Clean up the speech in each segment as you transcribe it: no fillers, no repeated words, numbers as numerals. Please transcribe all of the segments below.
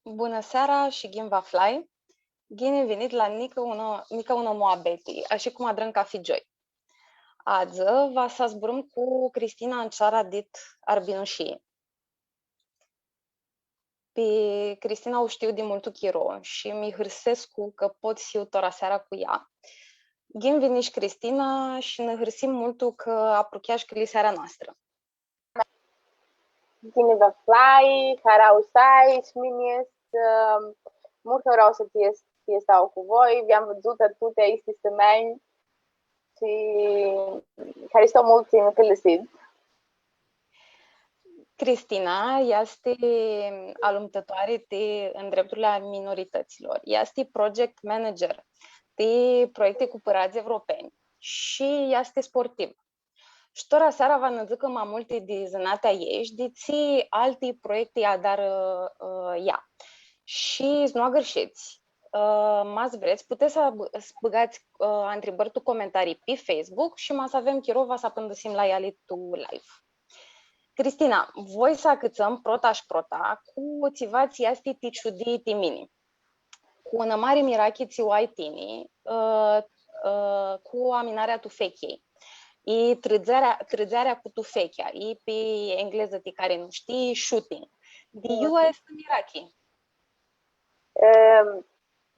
Bună seara și Gimba Fly! Bine venit la Nica Uno Moabeti, așa cum adrăm ca fi joy. Azi va să zburăm cu Cristina în țara dit Arbinușii. Pe Cristina o știu din multul chiro și mi hârsescu că pot fiu tora seara cu ea. Gim veniși Cristina și ne hârsim multul că aprucheaș că li seara noastră. Gimba Fly, Harausai, Șminies, mult vreau să fie stau cu voi, vi-am văzut atâtea isti semeni și care stau mult în călăsit. Cristina este alumtătoare în drepturile minorităților. Este project manager de proiecte cu părați europeni și este sportiv. Și tora seara va ne zică mai multe de zănatea ei și de ții alte proiecte dar ea. Și nu greșiți. Mas vreți, puteți să băgați întrebări tu comentarii pe Facebook și mas avem chirova să apândăsim la ea tu live. Cristina, voi să acățăm prota și prota cu țivați este ticiudi timini. Cu una mare mirachi țiuai tini, cu aminarea tu fechei. E trăzarea cu tufechea, e pe engleză de care nu știi, shooting. De iua este mirachi.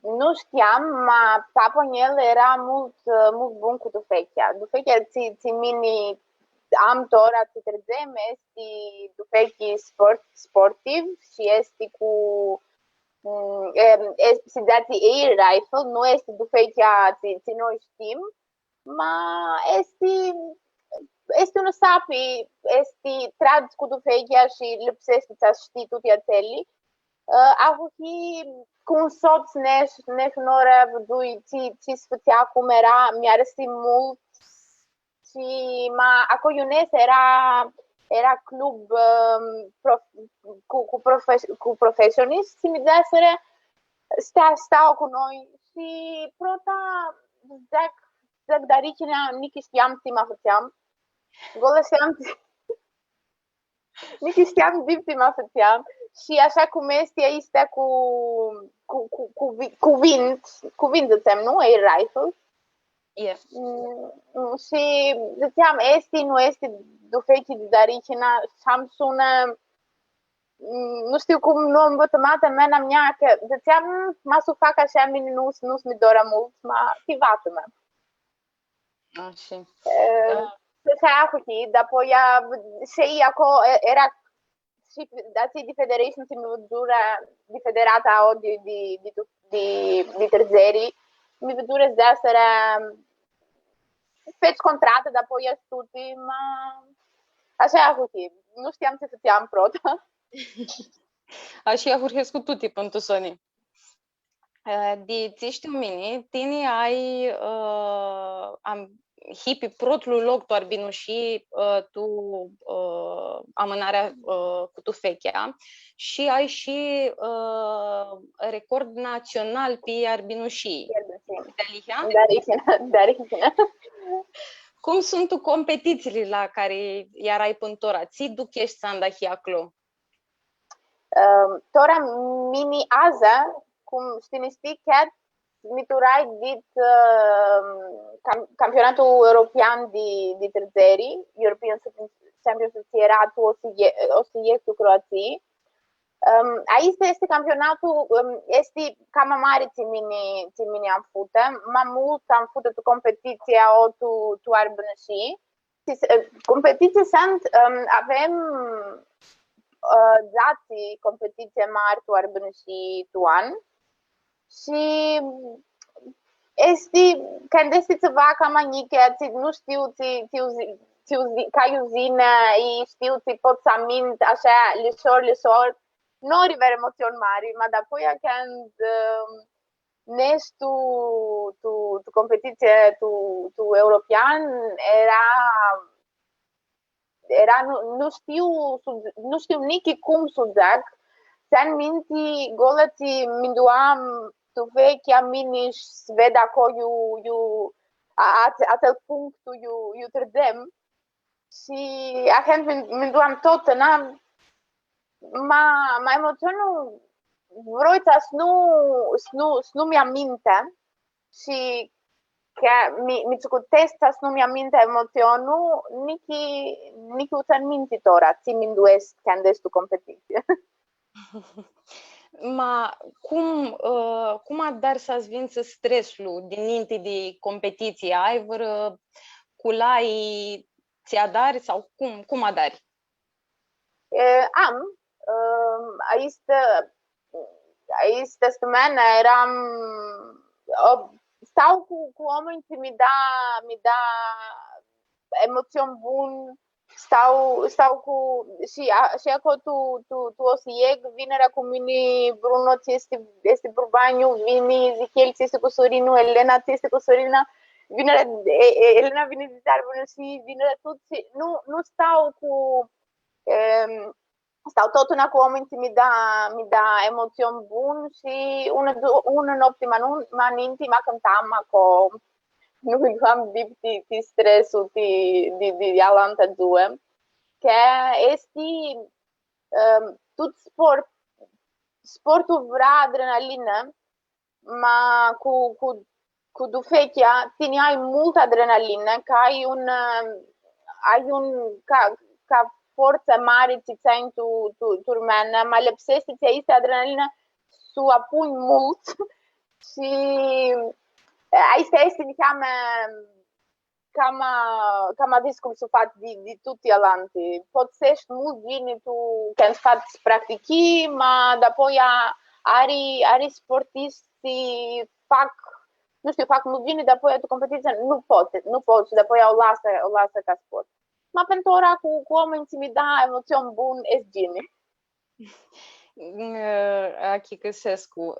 Nu știam, ma papă el era mult bun cu tufechea. Tufechea ți mini am tora ți trezem, este tufechi sportiv și este cu se dați air rifle, nu este tufechea ți noi știm, ma este un sapi, este tragi cu tufechea și lipsește să știi tutti ateli. A fost cu un soț neș nora vădui ci sfățea cum era, mi-a răsit mult și acolo Iones era club cu profesioniști și mi deseră stau cu noi și prota zac daricina nici știam ce mă făceam. Golă știam nici știam ce mă făceam. Și așa cum este cuvinte, nu? Air rifle. Yes. Și ziceam, nu este dufechi de daricina și am sună, nu știu cum nu am învățat în mea mea, că ziceam, mă să fac așa, mine nu-ți mi doră mult, mă activată mea. Așa. Și aia cu chi, apoi și acolo era și dați de federation se mi dura de federata o de trezeri mi dura de asera feci contrată dar poi studi ma așa cu chi nu știam ce făceam prota. Așa a hurhescu tutti pentru Sony. De ți știu mine, tine ai hippie protul loc tu arbinu și tu amânarea cu tu fechea și ai și record național pe arbinușii. Da. Cum sunt tu competițiile la care iar ai pântora? Ți duc ești sandahi acolo? Tora mini aza cum știi chiar miturai dit campionatul european de trezeri, European Championship era tu o să ies cu Croații. Aici este campionatul, este cam mare ți mine am fută, mai mult am fută tu competiția o tu arbănăși. Competiții sunt, avem dați competiție mari tu arbănăși tu an. Și când este ceva cam anică, nu știu, ca uzină, știu, pot să amint așa, lisor, nu river emoțiuni mari, ma apoi când nești tu competiție tu european, era nu știu nici cum să zic, ți-am minti, golății minduam tu vechea mini și vede acolo acel punct eu trdem și atent minduam tot, m-a emoționat Vroița să nu mi-aminte și că mi testa să nu mi-aminte emoționu, niki ucan mintitora, ți minduesc că andes tu competiție. Ma cum adar să-ți vință stresul dinainte de competiție? Ai vreo culai ți-adari sau cum adari? Am. Aici săptămână eram stau cu oameni ce mi da emoțion bun, stau cu și acolo tu o să ieg vinerea cu mine, Bruno ți este Burbaniu, vine Zichel ți este cu Sorinu, Elena ți este cu Sorina, Elena vine de Zarbună și vinerea toți, nu stau cu stau tot una cu oameni ce mi da emoțion bun și una noapte m-am intima cântam acolo, nu am de stresul de alanta due, că este tot sportul vrea adrenalină, ma cu dufechea tine ai multă adrenalină, că ai un ca forță mare ți țin tu urmeană, mai lipsește ți este adrenalină să apuni mult și asta este cam adis cum să faci de tutti alanti. Poți să mult bine tu când faci practici, ma dapoi are sportisti fac mult bine, dapoi tu competiție nu poți, dapoi o lasă ca sport. Ma pentru ora cu oameni ce mi da emoțion bun, e bine. Aqui Căsescu,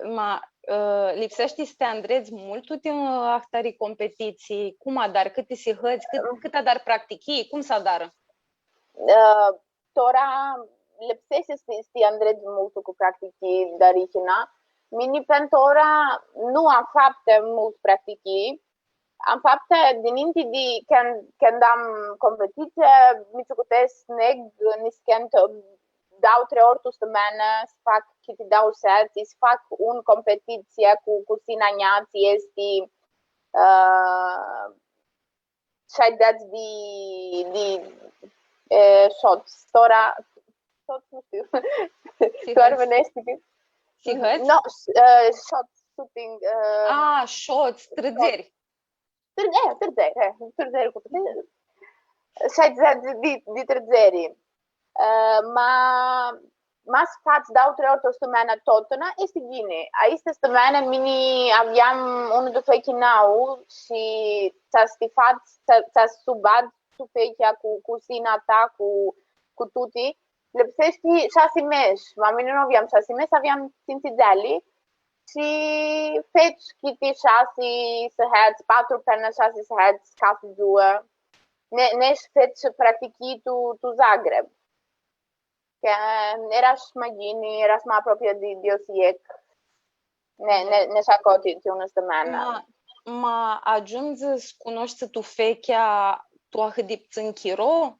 lipsește să te andrezi mult tu din ahtarii competiții? Cum adar? Câte se hăți? Cât adar practichii? Cum să adară? Tora lipsește să te andrezi mult cu practichii, dar ihina. Mini pentru ora nu am fapte mult practichii. Am fapte dinainte de când am competiție, mi se cutesc neg, nischent dau 3 ori tu săptămână, să fac câte dau seți, să fac un competiție cu sinaniați, este 60 de shots. Tora, nu știu, doar venește. Sihăți? No, shots, shooting. Shots, trăgeri. Trăgeri cu putere. 60 de trăgeri. Ma să faci dau 3 ori o săptămână totuna, este bine. Aici săptămână mini aveam unul de fechinau și ți-a subat tu fechea cu sina ta, cu tuti. Lipsește 6 mesi. Ma mine nu aveam 6 mesi, aveam 5 zile. Și feci câte 6 săhăți, 4 până 6 săhăți, ca să două. Nești feci practichi tu Zagreb. Că eraș mai bine, eraș mai apropiat de Osijek. Nești acolo de una săptămână. Ma ajungi să cunoști tu fechea tu ahădipți în chiro?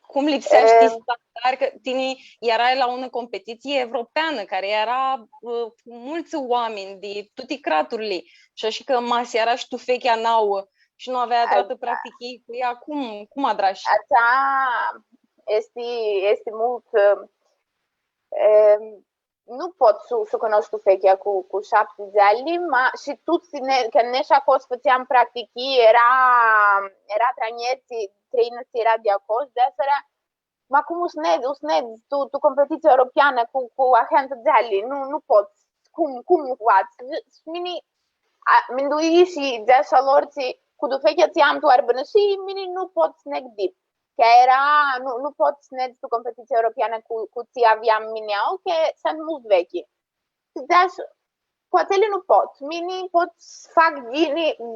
Cum lipsește standard? Că tine erai la o competiție europeană care era mulți oameni de toate craturile și așa că masi era și tu fechea nouă și nu avea toată practică cu ea. Cum adrași? Asta este mult. Nu pot să cunosc tu fechea cu 7 zile, ma și toți când nești acolo făceam practici, era trăinăți era de acolo, de asta ma cum usned tu competiție europeană cu agentă zile, nu poți, cum faci? Mini mindui și deșa lor cu du fechea ți-am tu arbână și mini nu pot sneg dip. Că nu pot sneg tu competiție europeană cu ți aveam mineau, că sunt mult vechi. Deci, cu acele nu pot. Mini pot să fac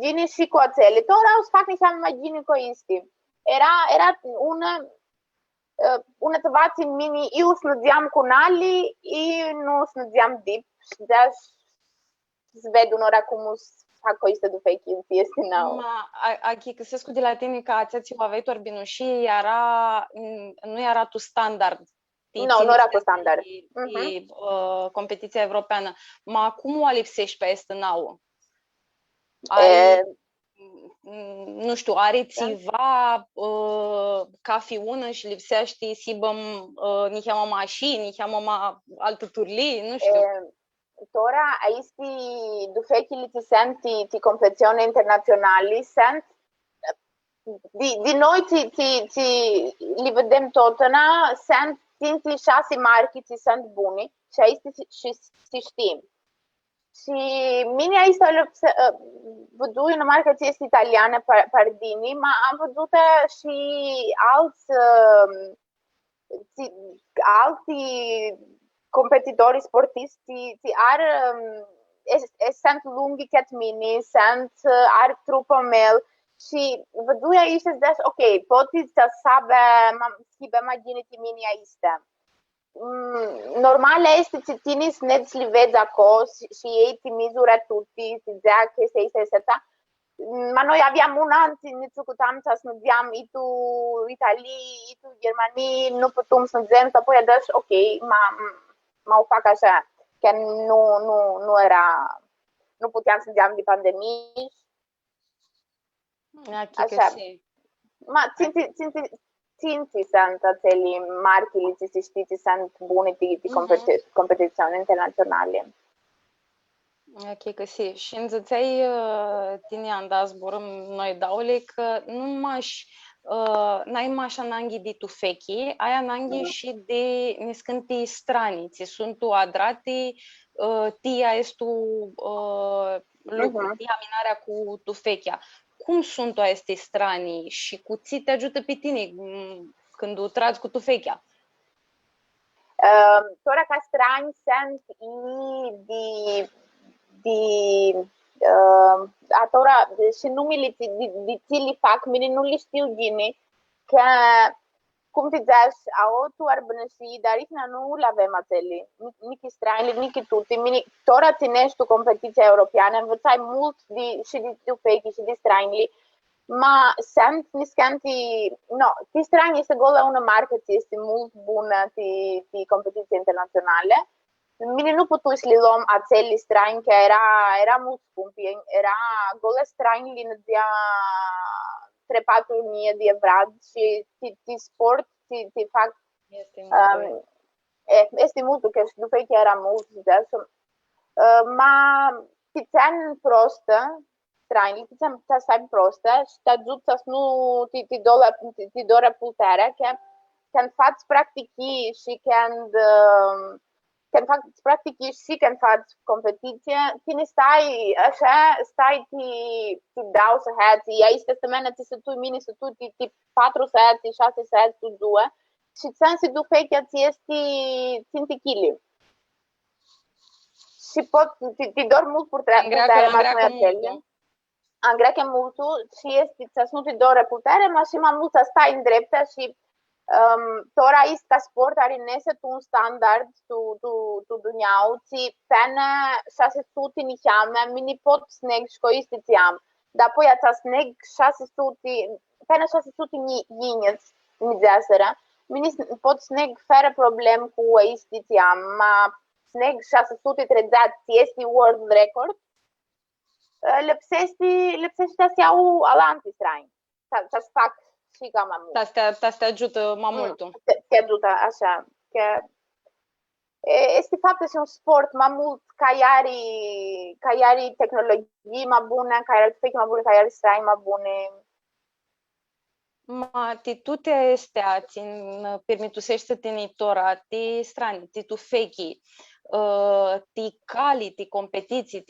gine și cu acele. Tora o să fac niște mai gine cu este. Era una tăvați mini, eu snădeam cu nali, eu nu snădeam dip. Deci, să ved unora cum fac o istă după echip, este nou. Aqui Căsescu de la tine că ați aveai torbinu și nu era tu standard Nu, nu era cu standard. Competiția europeană. Ma cum o lipsești pe Estenau? Are, nu știu, are țiva ca fi ună și lipsește si băm niheama mașini, niheama altă turli, nu știu. Tora, aici dufechile ti sunt ti competizioni internazionali sunt di noi li vedem totena sunt tinti 6 marchi ti sunt buni și aici și știm. Și mine aici văd una marcă ce este italiană, Pardini, ma am văzut și alți competitori sportisti sunt lunghi cât mine, are trupul meu și văd aici și zic, ok, poți să schimbe mai bine de mine aici. Normal este că tine să ne slivezi acolo și ei te mizură tutti, să zic că este asta. Ma noi aveam un an, ne cutam să mergeam, și tu Italia, și tu Germania, nu putem să mergem, să apoi adăși, ok, mă o fac așa, că nu era, nu puteam să mergeam de pandemie. Așa. Ma ținti sunt acele marchile, ce știți, sunt bune de competițiuni internaționale. Ok, că si. Și înțeței tine anda zborăm noi daule că n-ai mașa nanghi de tufechi, aia nanghi și de niscânti strani, ți sunt tu adrati, tia estu lucru, tia minarea cu tufechia. Cum sunt aceste strani și cu ți te ajută pe tine când o tragi cu tufechia? Tora ca strani sunt atora și numele de ți le fac, mine nu le știu bine, că cum te zici, tu ar bănăși, dar aici nu le avem atele, nici strani, nici tutte. Tora ținești tu competiția europeană, învățai mult și de tufechi și de strani, ma sunt niscanti, no, ti strani este gola una marcă, este mult bună de competiție internaționale. Mine nu putu să le luăm acele strani, că era mult scumpi, era gole strani ne dea 3-4 mii de euro și ti sport, ti fac... Este mult, că și după că era mult, ma ti țin prostă, strani, ti țin să stai prostă și te ajută să nu ti doare puterea, că când faci practici și când faci practici și când faci competiție, tine stai așa, ti dau să hați, aici testamentul ți se tu mine să tu ti 4 săți, 6 săți, tu 2 și ți-am se duc că ți este țintichili. Și ti dor mult putere mai mult. Angreacă mult și este să nu ti doare putere, ma și mai mult să stai în dreapta și tora aici ca sport are nese un standard tu duniau, ți pene 600 niheame, mini pot sneg și coisti ți-am. Dar apoi ața sneg 600, pene 600 ghineți, mi zeasără. Mini pot sneg fără problem cu aici ți-am, ma sneg 630 este world record. Lipsește să iau alanti strani, să-ți fac și cam mai mult. Asta te ajută mai mult. Te ajută, așa. Că este faptul și un sport mai mult ca iari tehnologii mai bune, ca iari tufechi mai bune, ca iari strani mai bune. Ma tu te astea permitusește tenitora, ti strani, ti tufechi, ti cali, ti competiții,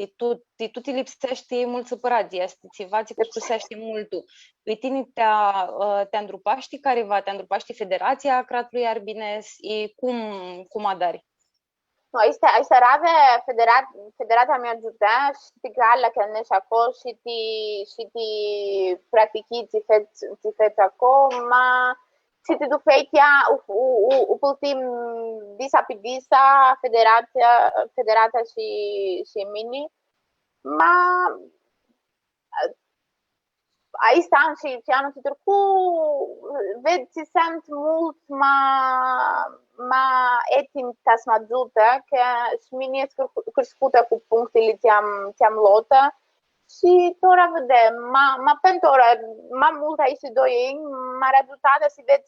tu te lipsește mult săpărați, este ceva ce cusește mult. Pe tine te îndrupaști careva, te îndrupaști federația cratului arbines, cum adari? No, aici rave federația mi ajută și ti gala că ne și acolo și ti practichi ti faci acolo, ma și ti dufechia ultim disa pe disa federația și mini, ma aici am și anul trecut, vezi, sunt mult mai etim tas mă ajută, că și mine este crescută cu punctele te-am luat și tora vedem, pentru ora, mult aici 2 ani, m-a ajutat să vezi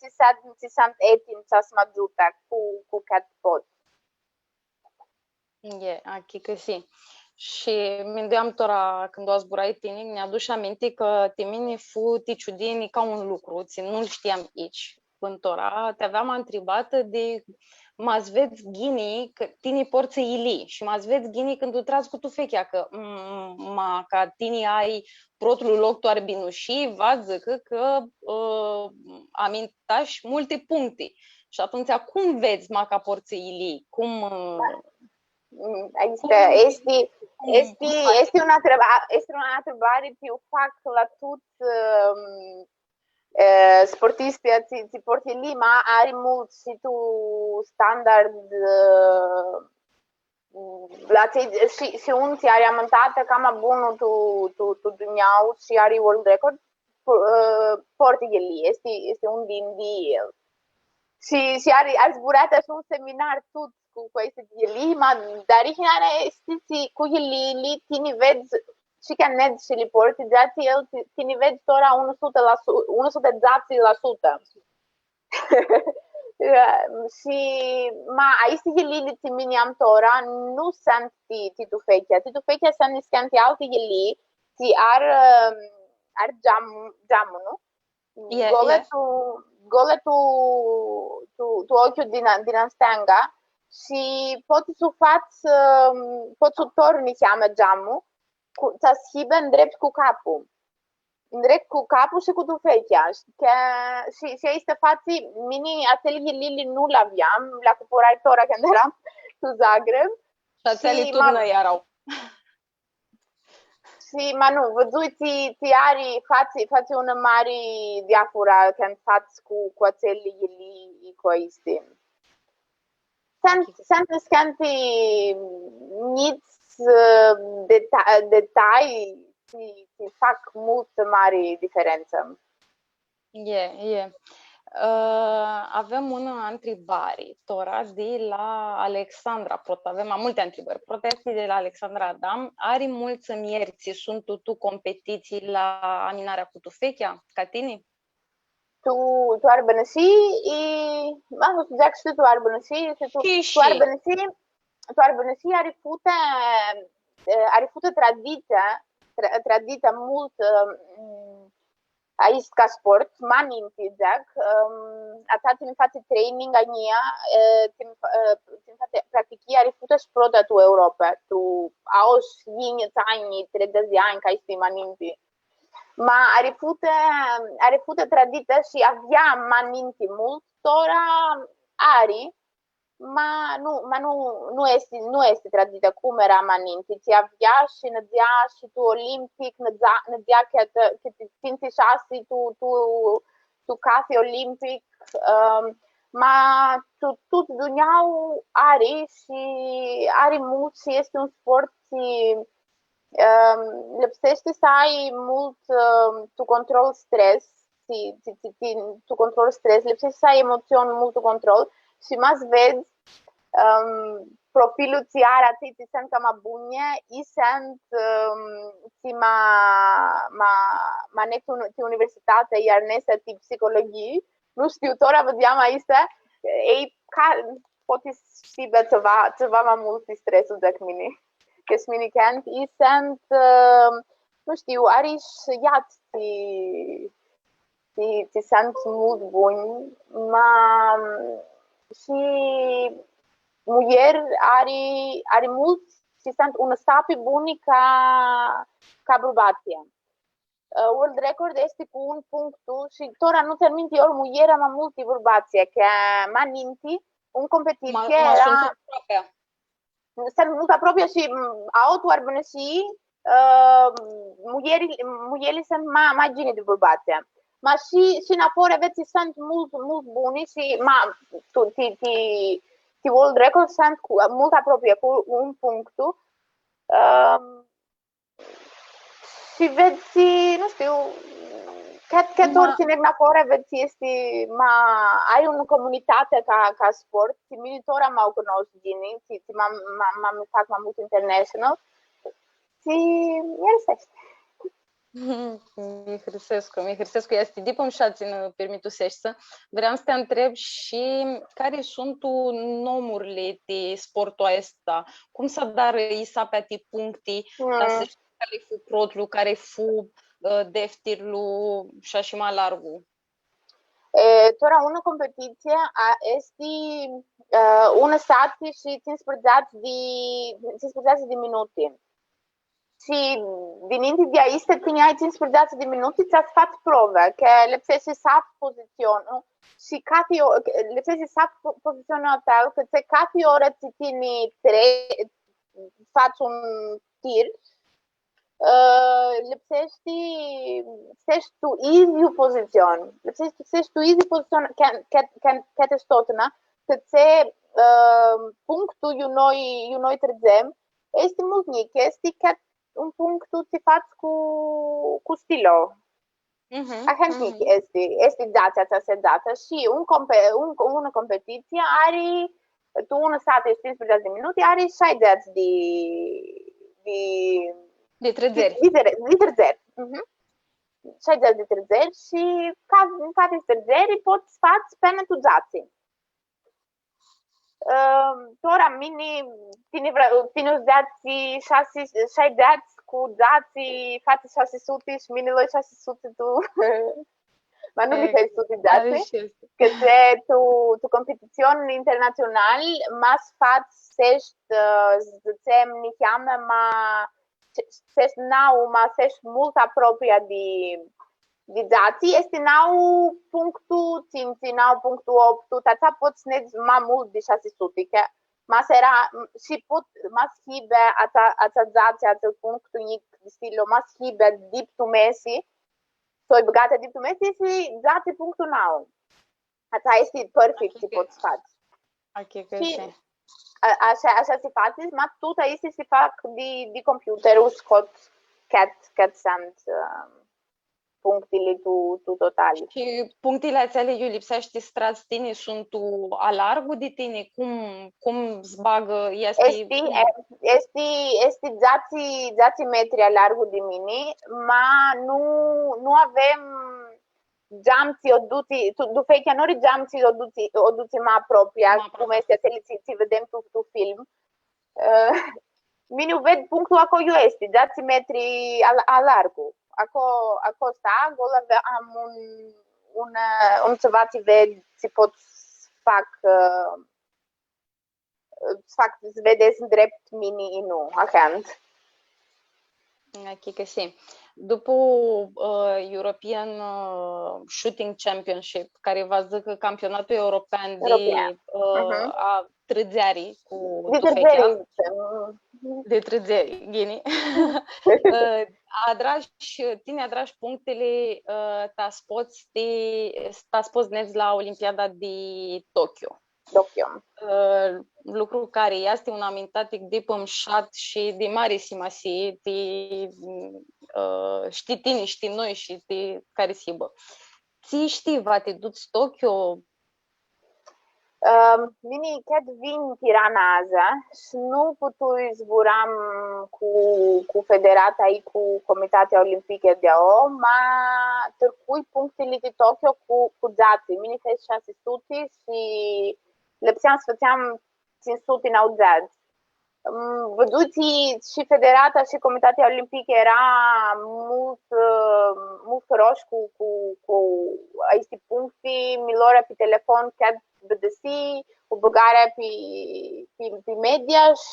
ce sunt etim tas mă ajută cu cât pot. Aqui că sí. Și mi gândeam tora când o zburai tine, mi-aduce aminte că timini fu ticiudini ca un lucru, nu-l știam aici. Când tora te aveam întrebată de m-ați veți ghini că tine porți ili și m-ați veți ghini când tu tragi cu tufechea că ca tine ai protul loc tu ar binuși, va zică că amintași multe puncte. Și atunci cum vezi ca porți ili? Cum... Este una întrebare pe o fac la tot sportistii, ți porti lima, are mult și tu standard și unții are amântată cam bunul tu duneau și are world record, porti el, este un din el. Și are zburat așa un seminar tot cu este lima, dar știți, cu el tine vezi și că ned și li porti, dar tine vezi tora 100%. Și aici el tine am tora, nu sunt titufechea sunt niscanti alte el, ti ar geamul, nu? Goletul tu ochiul din stânga și poți să faci, poți să torni cheamă geamul, să schibe în drept cu capul. În drept cu capul și cu tufechea. Și este fații, mini atelier nu l-aveam, la cumpărat ora când eram în Zagreb. Și atelier turnă erau. Și, nu, văzuți, faci una mare diafura când faci cu acele ili cu este. Sunt scanti mici detalii și fac mult mare diferență. Avem una întrebare, tora de la Alexandra. Avem multe întrebări. Proteste de la Alexandra Adam. Are mulți ierți, sunt tu competiții la aminarea cu tufechea, ca tine? Tu ar bănăși, nu știu dacă știu tu ar bănăși, tu ar bănăși are fute tradiția mult aici ca sport, m-aminti, atât mi face training ania, mi face practici, are fute sport tu Europa, tu aus linii ani, 30 ani, ca este m-aminti. Ma are fute tradiție și avea m-aminti mult, tora are, nu este tradiție cum era m-aminti, ți avea și nădea și tu olimpic, nădea că te simți șase, tu cafe olimpic, tot duneau are și are mult și este un sport lipsește să ai mult tu control stres, tu control stres, lipsește să ai emoțiuni, mult control și mă vezi profilul ți arată, ți sunt cam bune, i sunt ma nectu universitate, iar nesa tip psihologie, nu știu, tora vedeam aici, ei poate ști ceva mai mult stresul decât mine. Că mine când i sunt, nu știu, are și iați, ți sunt mult buni, și muier are mulți și sunt un sapi buni ca bărbația. World record este cu un punct și tora nu te minte ori muiera mai mulți bărbația, că mă minti, în competiție era... Sunt mult aproape și auto ar bine și muierii sunt mai gine de bărbația. Ma și în afară aveți sunt mult buni și ti world record sunt mult aproape cu un punct. Și vezi, nu știu, Kad oricine na pore este ma ai una comunitate ca sport, ti minitora m-au cunoscut gini, ti m-am fac mai mult international, ti мерсеște. Mi hrisescu, este dipom šațin permitu seșță. Vreau să te întreb și care sunt nomurile de sportul ăsta? Cum să dar isa pe ati puncti, dar să știi care fu protlu, care fu deftirlu și așa mai largu? Tora una competiție este una sati și 15 de minute. Și dinainte de aici te țineai 15 de minute, ți-ați fac prove, că lipsește să poziționul și lipsește să poziționul tău, că ți cate oră ți ține faci un tir, lipsește tu easy pozițion, lipsește tu easy pozițion, că te stotna, că ți punctul noi trezem, este mult mic, este că un punct tu ți faci cu stilo. Ahentic este data și una competiție are tu una sat 15 de minute are 60 de trezeri. 60 de trezeri și în toate trezeri poți faci până tu zații. Tora mini tine dați 60 cu dați faci 600 și mini lui 600 tu ma nu li 600 dați că tu competițion internațional mas faci sești ni cheamă ma sești mult apropia de dații, este nau punctul 5, nau punctul 8, tata poți neți mai mult de 600, că masera și mas hibe ața dații, ața punctul nic de stilul, mas hibe dip tu mesi, soi băgate dip tu mesi și dații punctul nau. Ața este perfect ce poți face. Și așa se face, ma tot este se fac de computerul scot cât sunt punctele tu totale. Și punctele ațele eu lipsește strați tine sunt tu a largul de tine? Cum zbagă? Este dați metri a largul de mine, ma nu avem geamții tu fai că nu geamții o duci mai apropia, cum este să vedem tu film. Mine ved punctul acolo este, dați metri a largul. Acolo sta, acolo am un ceva ce ved, ce pot să vedeți în drept mini nu, ahand. Ok, că sí. După European Shooting Championship, care va zic campionatul european a trăzerii cu tufechea. De trăzeri, ghini. Tine adrași punctele ta spoți nezi la Olimpiada de Tokyo. Lucru care este un amintatic de pămșat și de mare simasie, știi tine, știi noi și de care sibă. Ți știi, va te duci Tokyo? Mine chiar vin Tirana azi și nu putui zburam cu federata ei, cu Comitatea Olimpică de O, ma târcui punctele de Tokyo cu dații. Mine fez 600 și lipseam să făceam 500 în audați. Văduți și federata și Comitatea Olimpică era mult căroși cu aceste puncte, milora pe telefon chiar vedesi, o băgare pe media și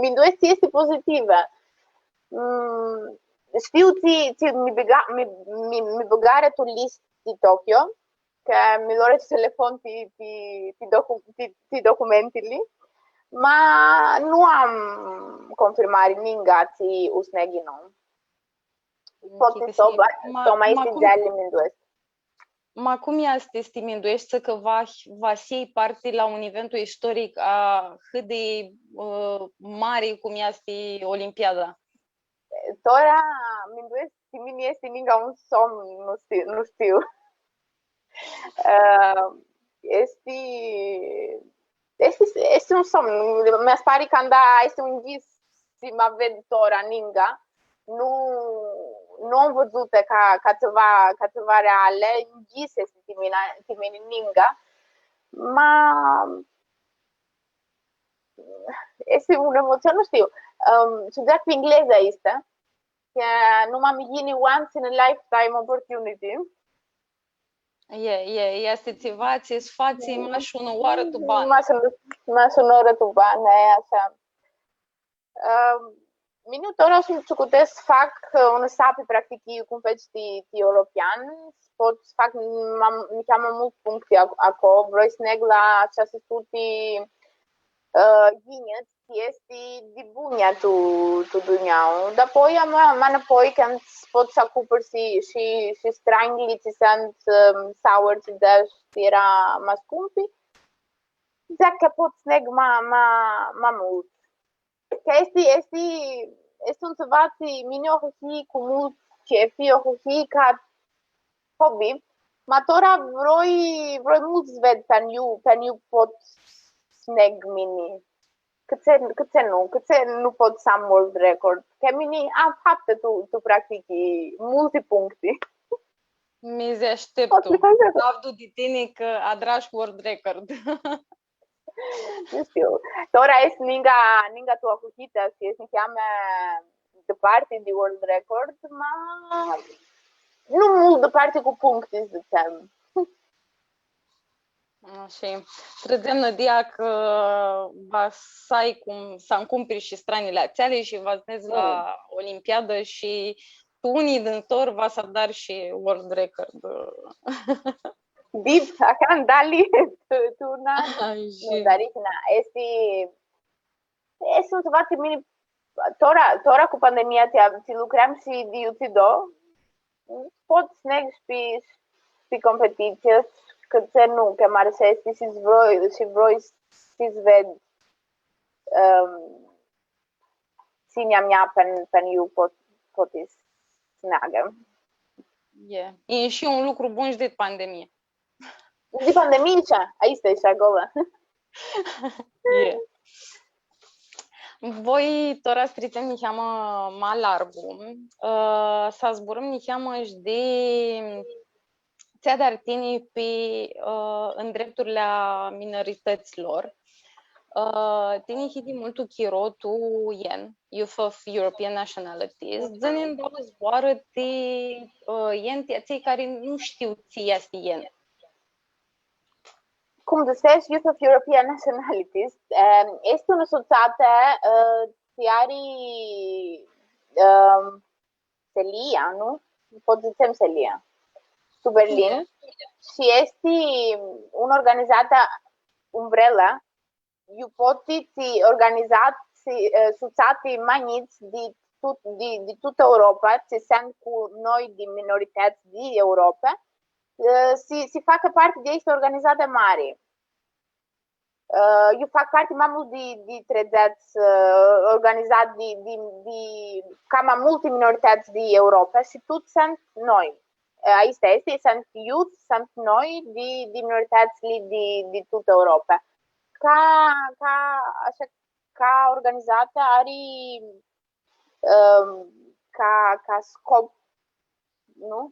minduesti este pozitivă. Știu mi băgare tu list de Tokyo, că milora pe telefon pe documentele, ma nu am confirmare ningații usnegi nu. Poate să mai este de minduesti. Ma cum este stiminduiește că va fi parte la un event istoric cât de mare cum este Olimpiada? Τώρα μιλούες mine este ninga un somn, nu știu. Este un somn. Mi-a pare când este un ghis și mă ved tora ninga. Nu am văzut ca ceva reale. Ghis este timeni ninga. Ma este o emoție, nu știu. Ciudat pe engleză este. Numai migini once in a lifetime opportunity. Este ceva ce îți faci maș una oară tu bani. Maș una oară tu bani, e așa. Mine τώρα să cutesc fac un sapi practic cum faci european, pot fac mi cheamă mult puncte acolo, vrei să neg la 600 ghinăți, este de bunia tu duneau. Dar apoi apoi când pot să acoperi și strangliți sunt sour și era mai scumpi, dacă pot să neg mai mult. Că este un ceva mine o fi cu mult chef, o fi ca hobby, ma tora vroi mult să ved pe eu pot sneg mini. Cât se nu pot să am world record. Că mini am fapte tu practici multe puncte. Mi-zi așteptu. Avdu de tine că adrași world record. Nu știu. Tora este ninga tu acuhită și este cheamă departe de world record, ma nu mult departe cu puncte, zicem. Și trădem nădia că va să-mi cumpri și stranile ațeale și va znezi la Olimpiadă și tu unii din tor va să dar și world record. Dip, acá dali, tu na, este un ceva mini, tora cu pandemia ti lucram și de YouTube, pot sneg și competiție, că ce nu, că mare să este și vroi să-ți ved ținea mea pen eu pot snagă. E și un lucru bun și de pandemie. De pandemie, aici este acolo. Voi tora strițem ni cheamă malargu. Să zburăm ni cheamă și de țea de artini pe în drepturile minorităților. Tini hidi multu chirotu yen, Youth of European Nationalities. Zănin două zboară te yen cei care nu știu ți este yen. Cum ziceți, Youth of European Nationalities este o societate care Celia, nu? Pot zicem Celia, sub Berlin, și este o organizație umbrella, eu pot fi organizat societate mai mici de toată Europa, ce sunt cu noi de minorități de Europa, să facă parte de este organizate mare. Eu fac parte mai mult de 30 organizat de cam multe minorități de Europa și toți sunt noi. Aici este, sunt youth, sunt noi de minorități de toată Europa. Ca organizație are ca scop, nu?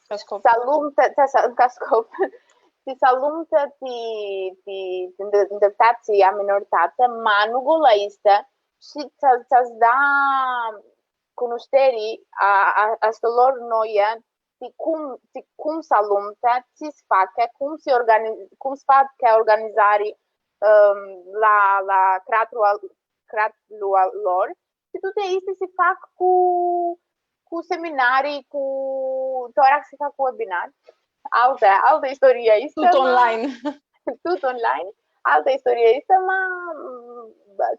Ca scop. Să alumtă îndreptații minoritate, manugul este și să-ți da cunoșterii a lor noi, cum să alumtă, ce să facă, cum să facă organizare la creatul lor și toate acestea se fac cu seminarii, cu doar se fac cu webinar. Altă istorie este. Tot online. Tot online. Altă istorie este,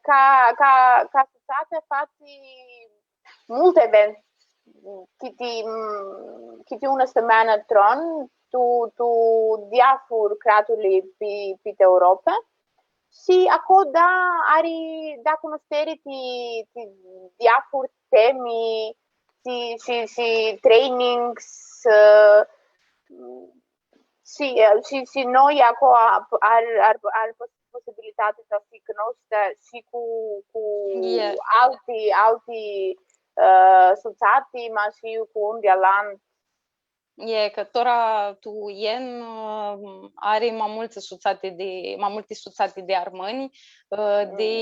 ca societate face multe eventi. Câte una săptămână tu diafuri creatului pe Europa Și acolo, da, are da cunoaștere de diafuri temi și trainings și noi acolo ar posibilitatea să se cunoaște și cu alți asociații, ma și cu un dialant. Că tora tu ien are mai multe asociații de armăni de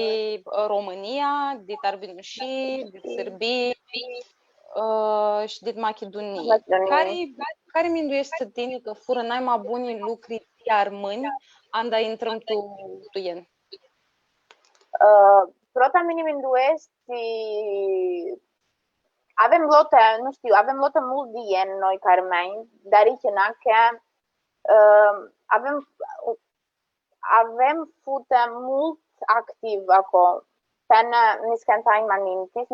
România, de Tarbinușii, de Sârbia și de Macedonia. Care mi-nduiește tine că fură n-ai mai buni lucruri de armâni anda intrăm tu ien? Prota mine mi-nduiește avem lotă mult de ien noi carmeni, dar e că avem foarte mult activ acolo. Până ne scantai mai mintis,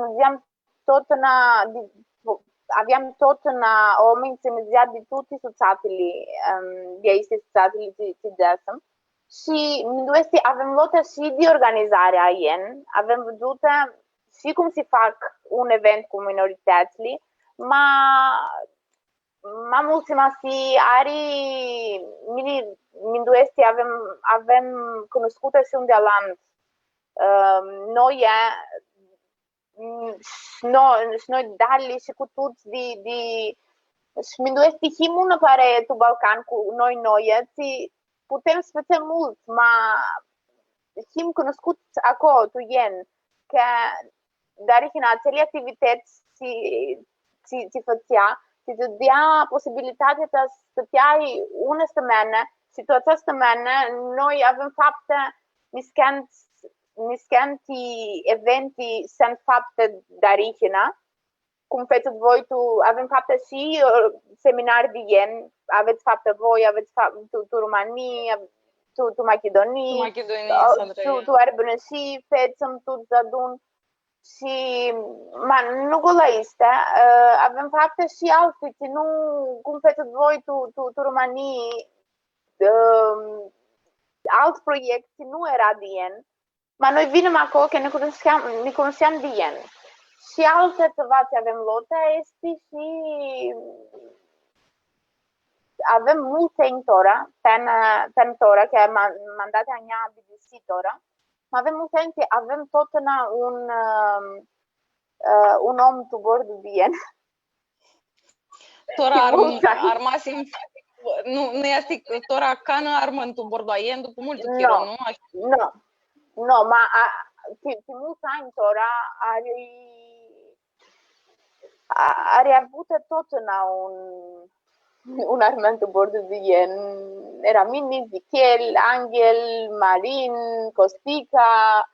aveam tot na oameni se mezia de tutti societățile, de aici societățile de desăm. Și mi avem lotă și de organizarea ien, avem văzut și cum se fac un event cu minoritățile, ma mulțimea si are minduesti avem cunoscută și un dialant. Noi dali și cu toți și minduesti himună care tu Balcan cu noi putem să facem mult, ma him cunoscut acolo, tu ien, că dar în acele activități se făcea, se dădea posibilitatea să ai una săptămână și toată săptămână noi avem fapte, niscanti eventi sunt fapte daricina, cum faceți voi, avem fapte și seminari de ien, aveți fapte voi, aveți tu România, tu Macedonia, tu Arbenășii, facem tu Zadun. Și nu gola este, avem fapte și alte, nu cum faceți voi, tu România, alt proiect, nu era de ien, ma noi vinem acolo că ne cunoșteam de ien. Și alte ceva ce avem lote este și avem multe în tora, pe tora, că mandatea mea BBC tora, avem multe, avem tot un om tu bordul de ien. Tora armasim, nu este tora cană armă tu bordul ien după multe chiro, nu? Nu, ma pe mulți ani tora are avut tot un armament bordul de ien. Era Mini, Zichel, Angel, Marin, Costica,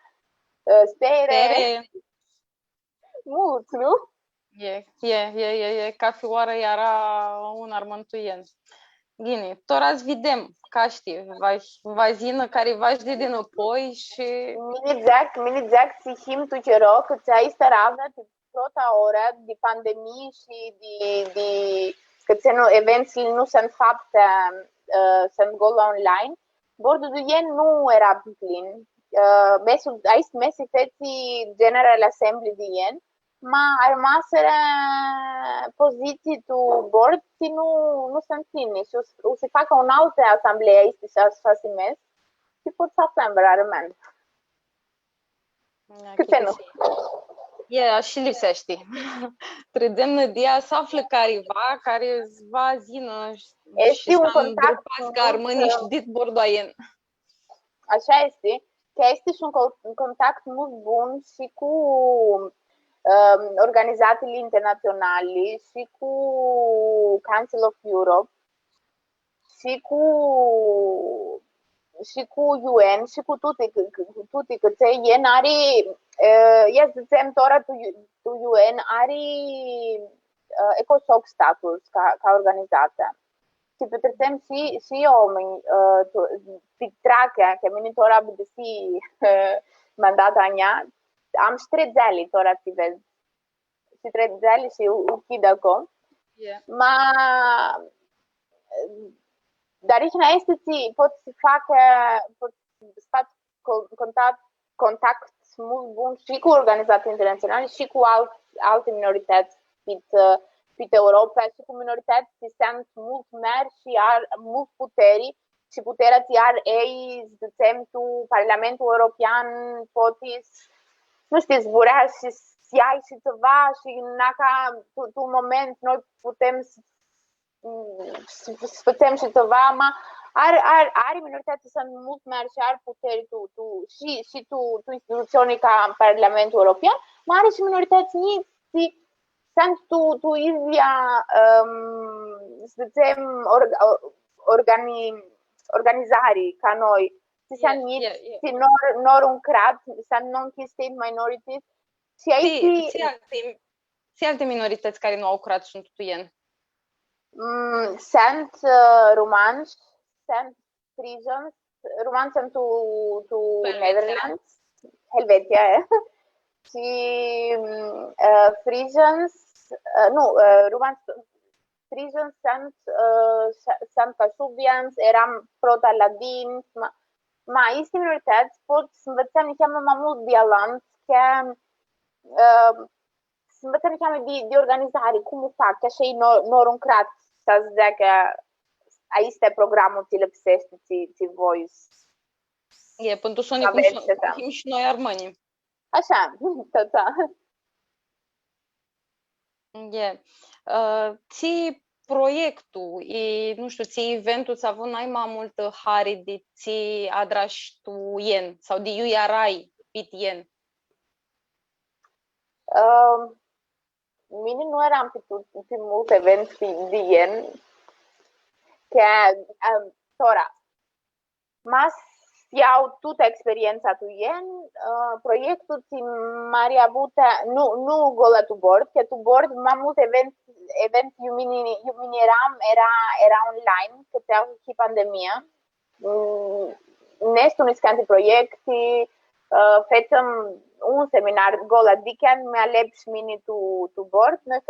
Stere. Mulți, nu? Ca fioară era un armântuien. Bine, toraz vedem, ca știi, vazină care vași de dinapoi și... Mini exact si tu ce rog, că ți-ai stăravă tota ora de pandemie și de că eventele nu sunt fapte, sunt gol online. Bordul de ien nu era plin. Aici mesi feții General Assembly de ien, ma rămaseră poziții tu bord și nu sunt pline. Și o să facă un altă asamblee aici de 6 mesi și pot să septembrie arămând. Câte nu? Și lipsește. Tredem Nădia să află careva care va zină și să îndrupească armânii și dit bordoaien. Așa este. Că este și un contact mult bun și cu organizațiile internaționale și cu Council of Europe și cu UN și cu tutti că ien are zicem tora tu UN are ECOSOC status ca organizație. Și putem și oameni tracă, că mine tora BDC mandata mea, am și 3 zile tora să vezi. Și 3 zile și uchid acolo. Ma dar aici este pot să facă contact mult bun și cu organizații internaționale și cu alte minorități pe Europa și cu minorități qui sunt mult mari și ar mult puteri și puterea ți ar ei, zicem, tu, Parlamentul European, poți, nu știu, zburea și ai și ceva și tu un moment noi putem să facem și ceva, are minorități sunt mult mari și are puteri și tu instituțiuni ca Parlamentul European, dar are și minorități mici, sunt tu izia, să zicem, organizării ca noi. Sunt mici, nor un crat, sunt non-state minorities. Și aici... Și alte minorități care nu au crat sunt tuien. Sunt romani, sunt Frisians, romani sunt tu Netherlands, Helvetia, și Frisians, romani, Frisians sunt Kashubians, eram proto-ladini, ma isti minorități pot să învățăm niște mai mult dialog, că să învățăm niște de organizare, cum o fac, așa e nor un crat, să zic că aici este programul, ți lipsește, ți voi. E, pentru Sony cum și noi armăni. Așa, total. E. Ți proiectul, nu știu, ți eventul să avut mai multă hari de ți adrași tu ien, sau de iu arai pit ien? Mine nu eram pe mult event de ien, că tora, mas iau toată experiența tu ien, proiectul ți mari avut, nu gola tu board, că tu board mai mult event eu mini era online, că te-a și pandemia. Nestul unui scanti proiecti, facem un seminar gola dican, mi alep și mini tu board, noi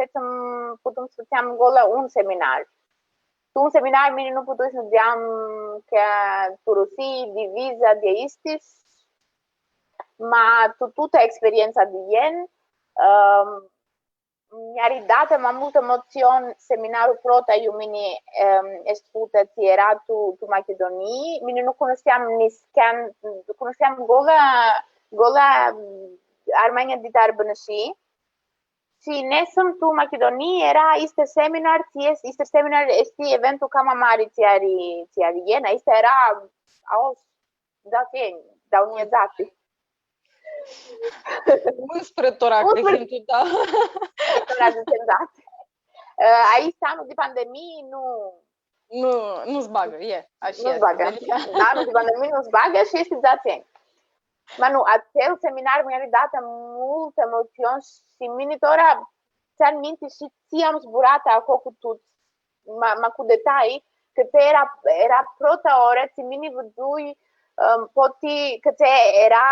putem să facem gola un seminar. Tu un seminar mine nu putem să diam că tu rusi, diviza, de istis, ma tu toată experiența de ien, mi-a dat mai multă emoțion seminarul prota eu mine espută ți era tu Macedonii, mine nu cunoșteam niscan, cunoșteam gola Armenia de Tarbănăși. Și nesum tu Macedonii este seminar este eventul cam mare ți ari Iena, era da unii date. 11 ora, cred că da. Aici anul de pandemie nu-ți bagă, nu-ți bagă. Anul de pandemie nu-ți bagă și este dați. Ma nu, acel seminar mi-a dat multă emoțiune și minitora ți-am minte și ți-am zburat acolo cu tot, cu detalii, că era prota oră, ți mini vădui, că era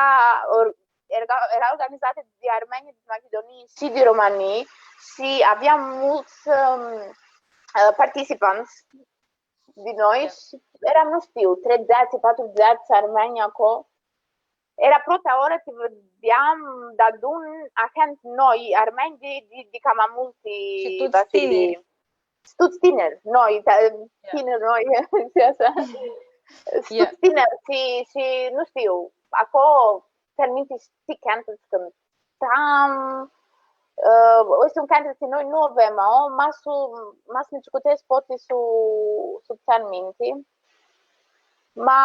organizată de Armenia, de Macedonie și de România și aveam mulți participanți de noi și eram, nu știu, 30, 40 Armenia acolo. Era prota oră că vedeam dadun ahent noi, armeni de cam mulți și toți tineri, noi, tineri noi, și așa. Toți tineri și nu știu, acolo termin și cantați cântam, este un cantat că noi nu avem, mas ne ciocotesc poate să ți-am minte. Ma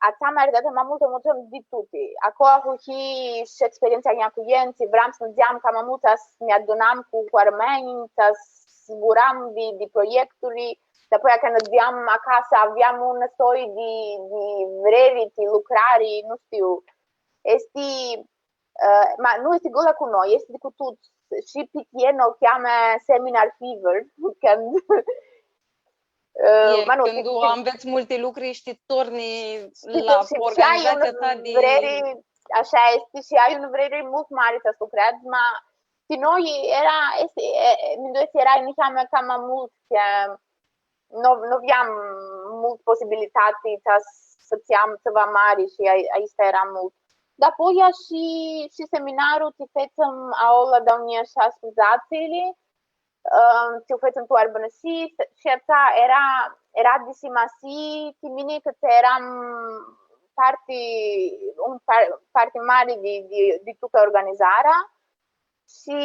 ați-am arătat mai multă emoțiune de toate. Acolo a fost și experiența mea cu Ienții, vreau să ziceam că mai mult să ne adunam cu armeni, să zburam de proiecturi, apoi când vedeam acasă aveam un soi de vreri, de lucrare, nu știu. Nu este gola cu noi, este cu toți. Și pe tine o cheamă Seminar Fever, când când înveți multe lucruri și te torni la organizația ta de... Așa este și ai un vrere mult mare să lucrezi, dar și noi era nici cam mai mult, nu aveam mult posibilitate sfățeam ceva mari și aici era mult. Dar poi și seminarul ti fecem aula da unija organizațiile, ti fecem tu arbănăsi și asta era disimasi ti mine că eram parte mare de tucă organizarea. Și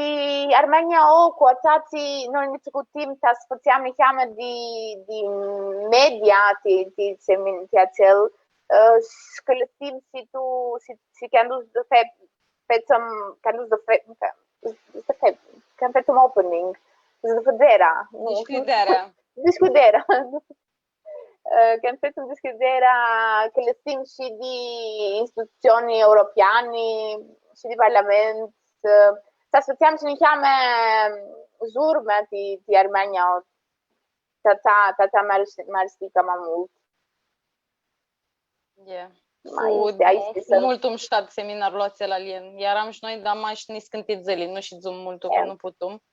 Armenia cu atâții noi ne discutim să sfățeam necheamă de media de acel și că le timp și când de fapt când fecem opening discuterea când fecem discuterea că le timp și de instituții europeane și de parlament să sfățeam și ne cheamă zurme de Armenia tata mărstică mai mult. Mult umștat seminarul acela lien. Eram și noi, dar mai și ne scântit zăli, nu și zum mult, că nu putem.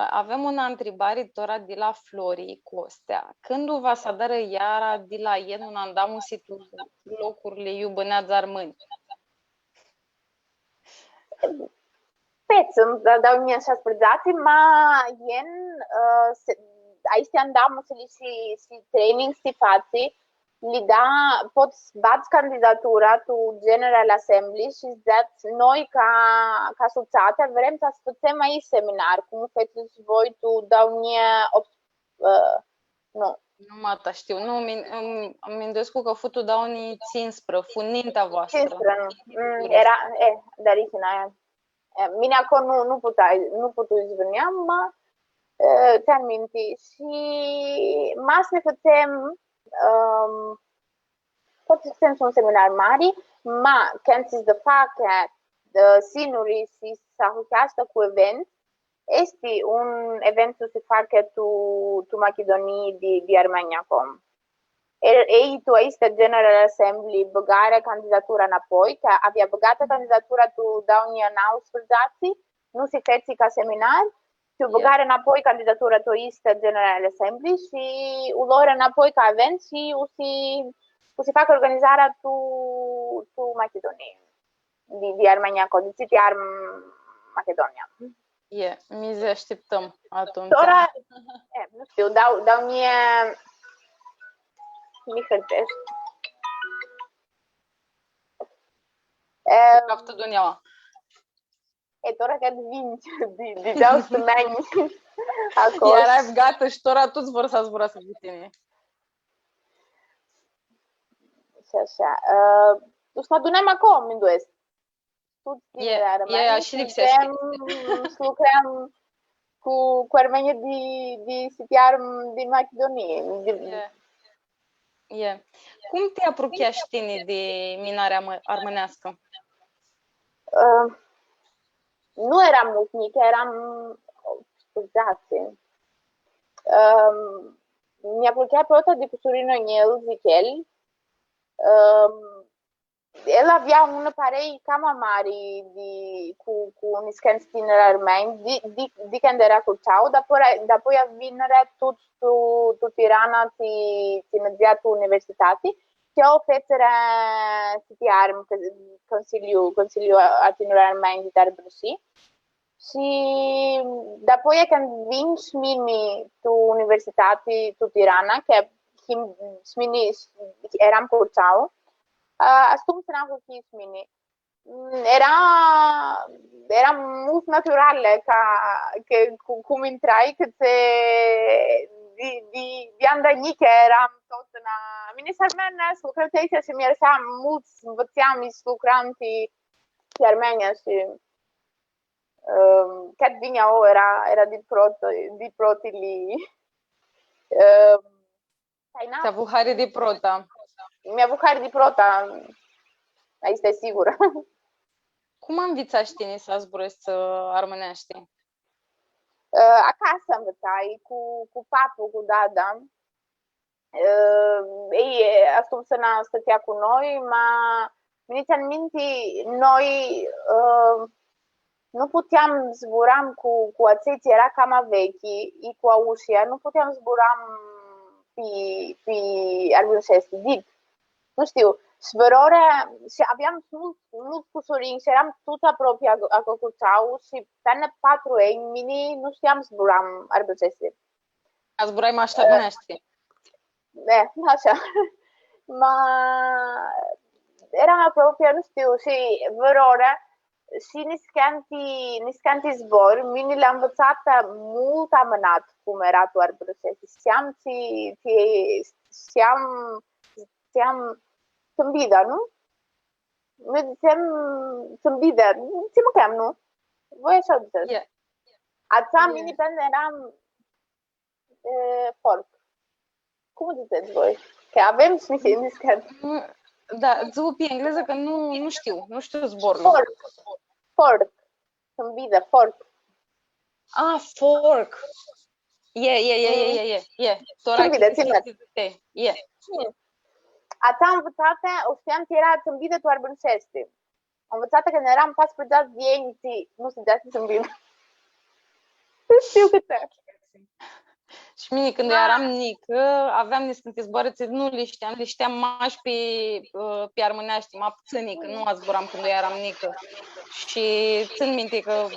Avem una întrebare tora de la Flori Costea. Când va să dără iara de la ien un andamu situ locurile iubăneați armâni? Pecem, da unija organizații, ma jen aici andam și training și faci, li da poți bați candidatura tu General Assembly și noi ca asociație vrem să facem aici seminar, cum faceți voi tu da unija nu. Nu mă știu, nu, îmi îndescu că futu da unii ținspre, funinta voastră. Ținspre, era, dar aici n-aia. Mine acolo nu puteai izvâneam, mă te-am mintit și mas ne facem pot să facem un seminar mare, ma când se facă sinuri și să huchească cu event, este un event să se facă tu Macedonie de Armenia acum. Ei tu aici General Assembly băgare candidatura înapoi, că avea băgată candidatura tu da unija organizații, nu se fece ca seminar, tu băgare înapoi candidatura tu este General Assembly și ulor înapoi ca event și o să facă organizarea tu Macedonie de Armenia, condiții de Macedonia. Mi așteptăm atunci. Nu știu, dau mie mi hârtești. Captă Duneaua. Tora că vinci, dau să meni acolo. Iar ai gata și tora tu-ți vor să zbura să tine. Și așa. Tu să adunăm acum, minduiesc. Și lipsește. Lucrăm cu Armenia de Sitiar din Macedonie. Cum te apropiași tine de minarea armânească? Nu eram mult mică, eram scuzați. Mi-a plăcut pe de cu Surino el, zic el. El avea un parei cam mare cu un scan tineri armeni de când era cu ceau, dar apoi a vinerea tot Tirana ti mezziatul universitate și o fețere Sitiarm, Consiliul Atinului Armeni de Tarbrăși. Și apoi când vin și mine tu universitate tu Tirana, că mine eram cu ceau, astum să n-am făcut mine. Era mult natural cum intrai, că de andănică eram tot în mine s-armenea, lucrăm aici și mi-era mulți, învățeam și lucram pe Armenia și cât vine era de protili. Ți-a avut hare de prota. Mi-a avut hare de prota, aici e sigură. Cum învățați tine să zburăți armânești? Acasă învățai, cu papu, cu dada. Ei astum să ne stătea cu noi, ma miniți în minte, noi nu puteam zburam cu ațeți, era cam vechi, cu aușia, nu puteam zburam pe Arbușesti, nu știu, Sfărore și aveam mult cu Sorin și eram tot aproape a Cucuțau și pe 4 ani, mini nu știam zburam arbăcese. A zburai mașta mânește. Așa. Ma eram aproape, nu știu, și Vărore și niscanti zbor, mini le-am învățat mult amânat cum era tu arbăcese. Știam Tâmbida, nu? Noi ziceam Tâmbida, ce mă cheam, nu? Voi așa ziceți. Yeah. Ața mini pentru eram folk. Cum ziceți voi? Că avem și niște indiscret. Da, zi-o pe engleză că nu știu zborul. Fork. Tâmbida, fork. Ah, fork. Yeah. Tâmbida, ține. Yeah. Ața am învățat, o știam că era Tâmbida tu arbâncește. Am învățat că ne eram 14 de ani, nu se dea Tâmbida. Nu știu câte. Și mine, când eram mică, aveam niște zboare, nu le știam mași pe armâneaște, mă puținică, nu mă zburam când eram mică. Și țin minte că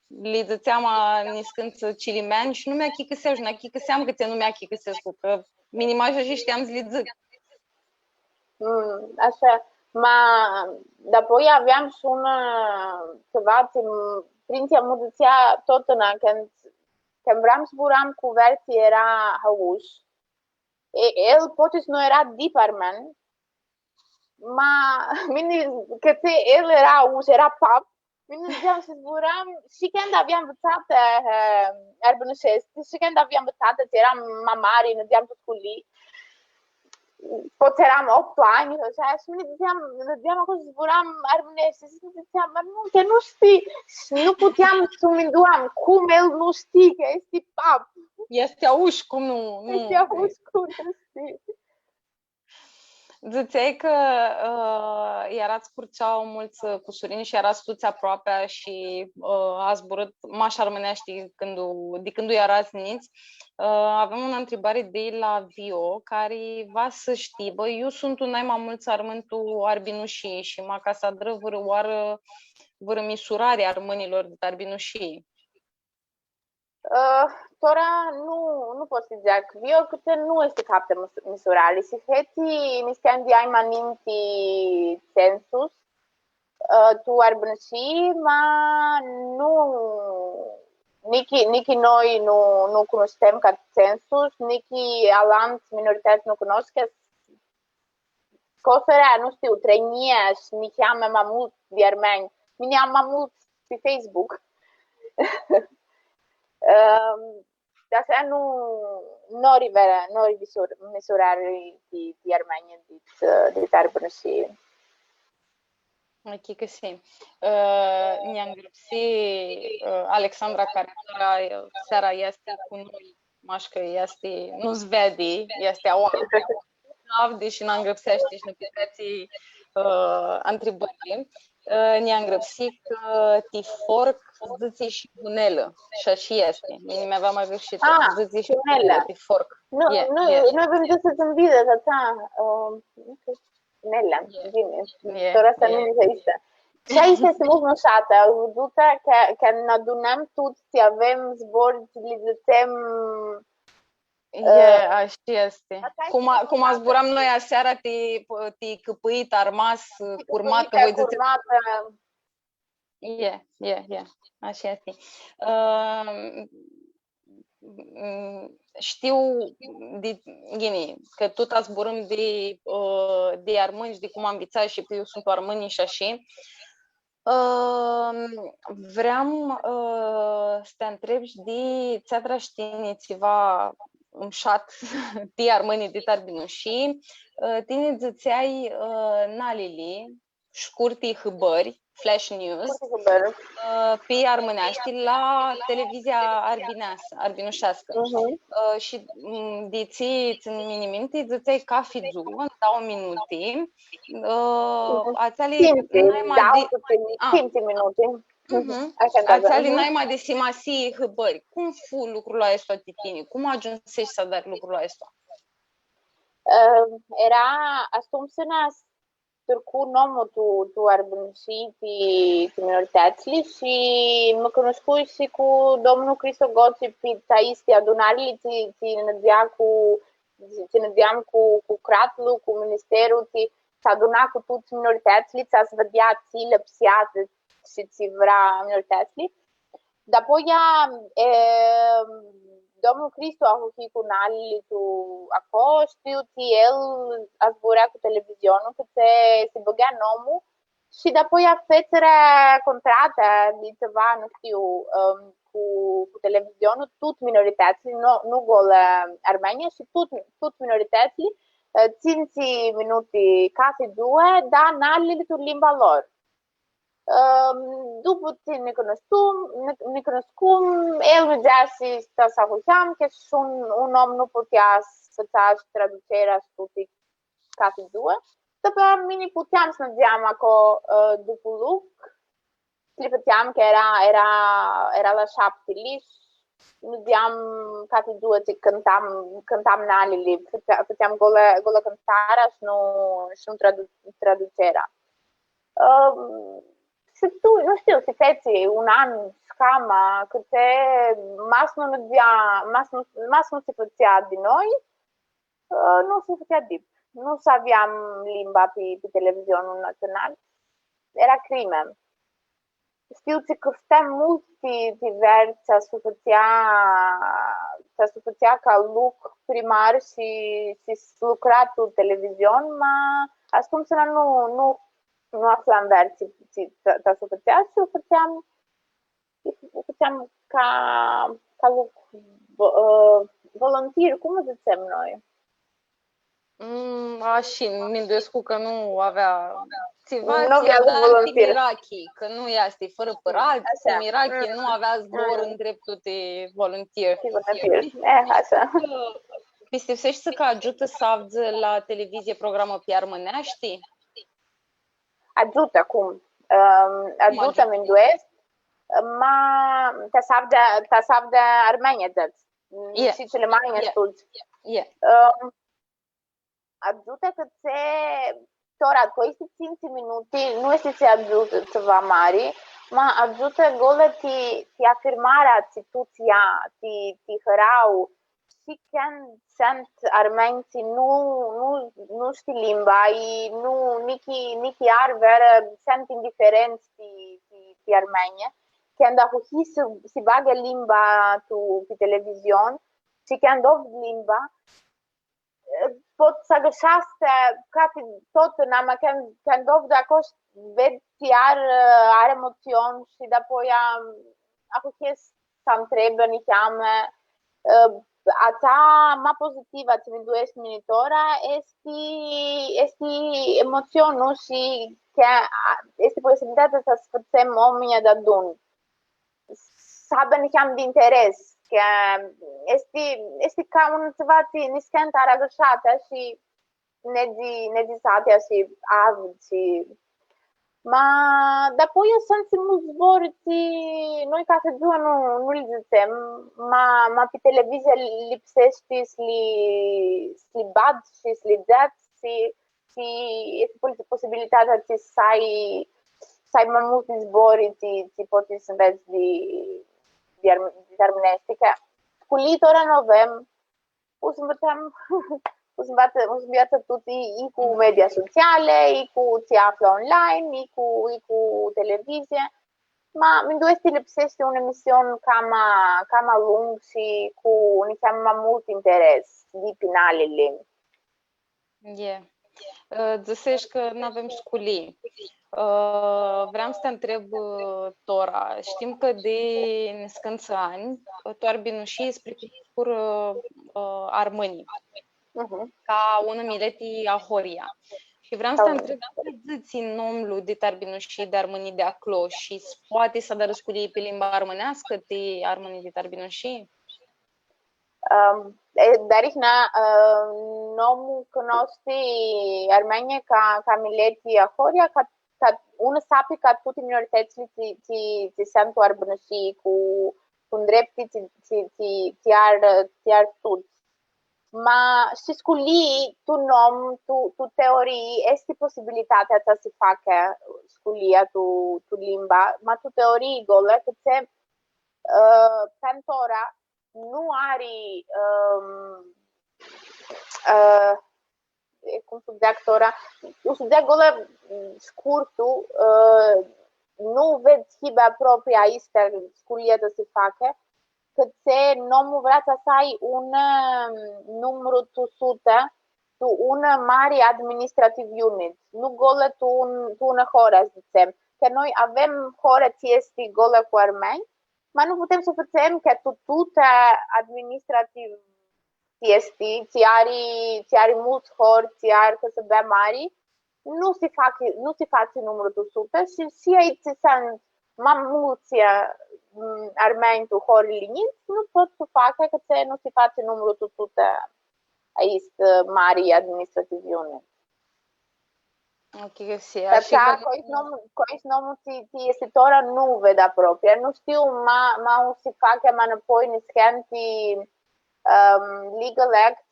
le zățeam niscând cilimeani și nu mi-a chicăseau și n-a chicăseam că nu mi-a chicăsescu, că minimaja și știam să le zic. Așa, dar apoi aveam și ceva, prinția mă ducea tot când vreau să zburam cu verții era hăuș. El poate nu era department, că el era hăuș, era pap. Mine ziceam să zburam și când aveam învățat arbănușește și când aveam învățat că eram mamari, ne ziceam tot cu lii. Poți eram 8 ani și mine ziceam acolo să zburam armânește și ziceam, nu, că nu știi. Și nu puteam să mă induam cum el nu știi că este pap. Este auș, cum nu. Este auș, cum nu știi. Ziceai că erați Curceau mulți cu Sorin și erați toți aproape și a zburat mașa armânești de când erați niți. Avem o întrebare de la Vio, care va să știe, eu sunt un mai mulți armântul arbinușii și mă ca să adră vără misurare armânilor de arbinușii. Tora nu pot să zic. Eu câte nu este capte misurare. Și heti mi scandi ai maninti census. Tu arbănăși, ma nici noi nu cunoștem ca census, nici alant minorități nu cunosc. Cosărea, nu știu, trăinia și nici am mai mult de armeni. Mine am mai mult pe Facebook. De asta nu rivera, misurare de Armenia de arbănăși. Ok, că sim. Ne-am grupsit Alexandra, care seara este cu noi, mașcă este, nu-ți vede, este oameni, deși ne-am grupsește și ne pitații întrebări. Ne-am grupsit că tiforc, zice și bunelă, și așa este. Mine mi-avea mai greșit, zice și bunelă, tiforc. Nu avem de să zâmbide, că Nella, bine, ora asta nu există. Și aici este mult nușată, au văzut că ne adunăm toți, avem zbor, le zicem... Așa este. Cum a zburam noi aseara, te căpăit, armas, curmat, că voi ziceți... Așa este. Știu că tot zburăm de armâni și de cum am învățat și că eu sunt o armâni și așa. Vreau să te întreb și de ți-a știne ceva umșat de armâni de tarbinu și tine ziceai nalili, scurti hâbări, flash news, pe armânești la televizia arbinușească. Și de ți-în mini-minte, ziceai ca fizu, în 2 minute, ațeali naima de simasi hâbări. Cum fu lucrul ăsta de tine? Cum ajunsești să dai lucrul ăsta? Era asumționat cu nomul tu arbunși ti minoritățile și mă cunoscui și cu domnul Cristo Goți pe taisti adunările ținădeam cu cratlu, cu ministerul, s-a adunat cu toți minoritățile, ți-a vedea ți lăpsează și ți vrea minoritățile. Dar apoi domnul Cristo a fost cu nalile tu acolo, știu că el a zburat cu televizionul, că se băgea în omul și apoi a fețere contrată de ceva, nu știu, cu televizionul, tot minoritățile, nu gol Armenia și tot minoritățile, 5 minute case două, dar nalile tu limba lor. După ce ne cunoscum, el vedea și să auzeam că și un om nu putea să facă traducerea și toate case două. După mine puteam să mergeam acolo după lucru, le făceam că era la 7 liși, mergeam case două și cântam nalele, făceam golă cântarea și nu traducerea. Și tu, nu știu, se fece un an, scama, câte mas nu se făcea de noi, nu se făcea dip. Nu aveam limba pe televizionul național. Era crimă. Știu că costă mult diverse să făcea ca lucru primar și lucrat cu televizion, dar acum să nu aflam versi să făcea și o făceam ca lucru volunteer, cum zicem noi? Și Mindescu că nu avea motivație, dar Timirachi, că nu este fără părat, Timirachi nu avea zbor în dreptul de volunteer. Așa. Pistepsești că ajută să avă la televizie programă pe armânești? Ajută cum? Ajută Minduesc, ma ta sabe de Armenia, și cele mai studiu. Ajută că tora, tu este 5 minute, nu este să ajută ceva mare, ma ajută golă ti afirmarea instituția, ti hărau, și când sunt armenții nu știu limba, nici arveră, sunt indiferenți pe Armenia, când a fost să bagă limba tu pe televizion și când au limba, pot să găsească tot în ama, când au de acolo vezi iar are emoțion și apoi a fost să întrebă, ni cheamă, a ta ma pozitiva ce viduiești minitora este emoționul și este posibilitatea să facem oamenii de adun. Să avem cam de interes, că este ca un ceva ce ne scânt arăgășată și nedisate și avid și ma apoi sunt mulți zbori noi ca să ziua nu le zicem, ma pe televizie lipsește să-li bad și să-li dați și este posibilitatea să ai mai multe zbori ce poți să înveți de armânești. Cu litora nu avem, o să învăță tutti cu media sociale, cu ce află online, cu televizie. Ma Minduesti lipsește un emisiune cam lung și cu mai mult interes de finalele. Zicești că nu avem școlii. Vreau să te întreb, Tora, știm că de nescânță ani, tu arbinușii spre armânii, ca unul mileti ahoria. Și vreau să te întreb, ce țin nomul de tarbinușii de armânii de acolo și poate să dă răsculii pe limba armânească de armânii de tarbinușii? Dar ich nu cunoște Armenia ca mileti ahoria, ca unul sape ca toate minoritățile ce sunt cu arbănășii, cu drepte, ce ar toți. Ma și sculii, tu nom, tu teorii, este posibilitatea ta să facă sculia, tu limba, ma tu teorii gole, că se cantora nu are cum să zic ora, u studia gole scurtul, nu vezi hiba propria ista sculia da se facă, că se nu vrea să ai un număr tu sută, tu un mare administrativ unit, nu gole tu una hora, zicem, că noi avem hora ți este gole cu armeni, ma nu putem să facem că tu administrativ este, ți are mulți hori, ți are că să bea mari, nu se face numărul 100 și aici sunt mai mulți armeni cu hori liniți, nu pot să facă că nu se face numărul 100 aici mari administrațiune. Ok, sì, Perché questo nome ti settora nu vede proprio, non știu ma si face ma poi ne scanti legal acts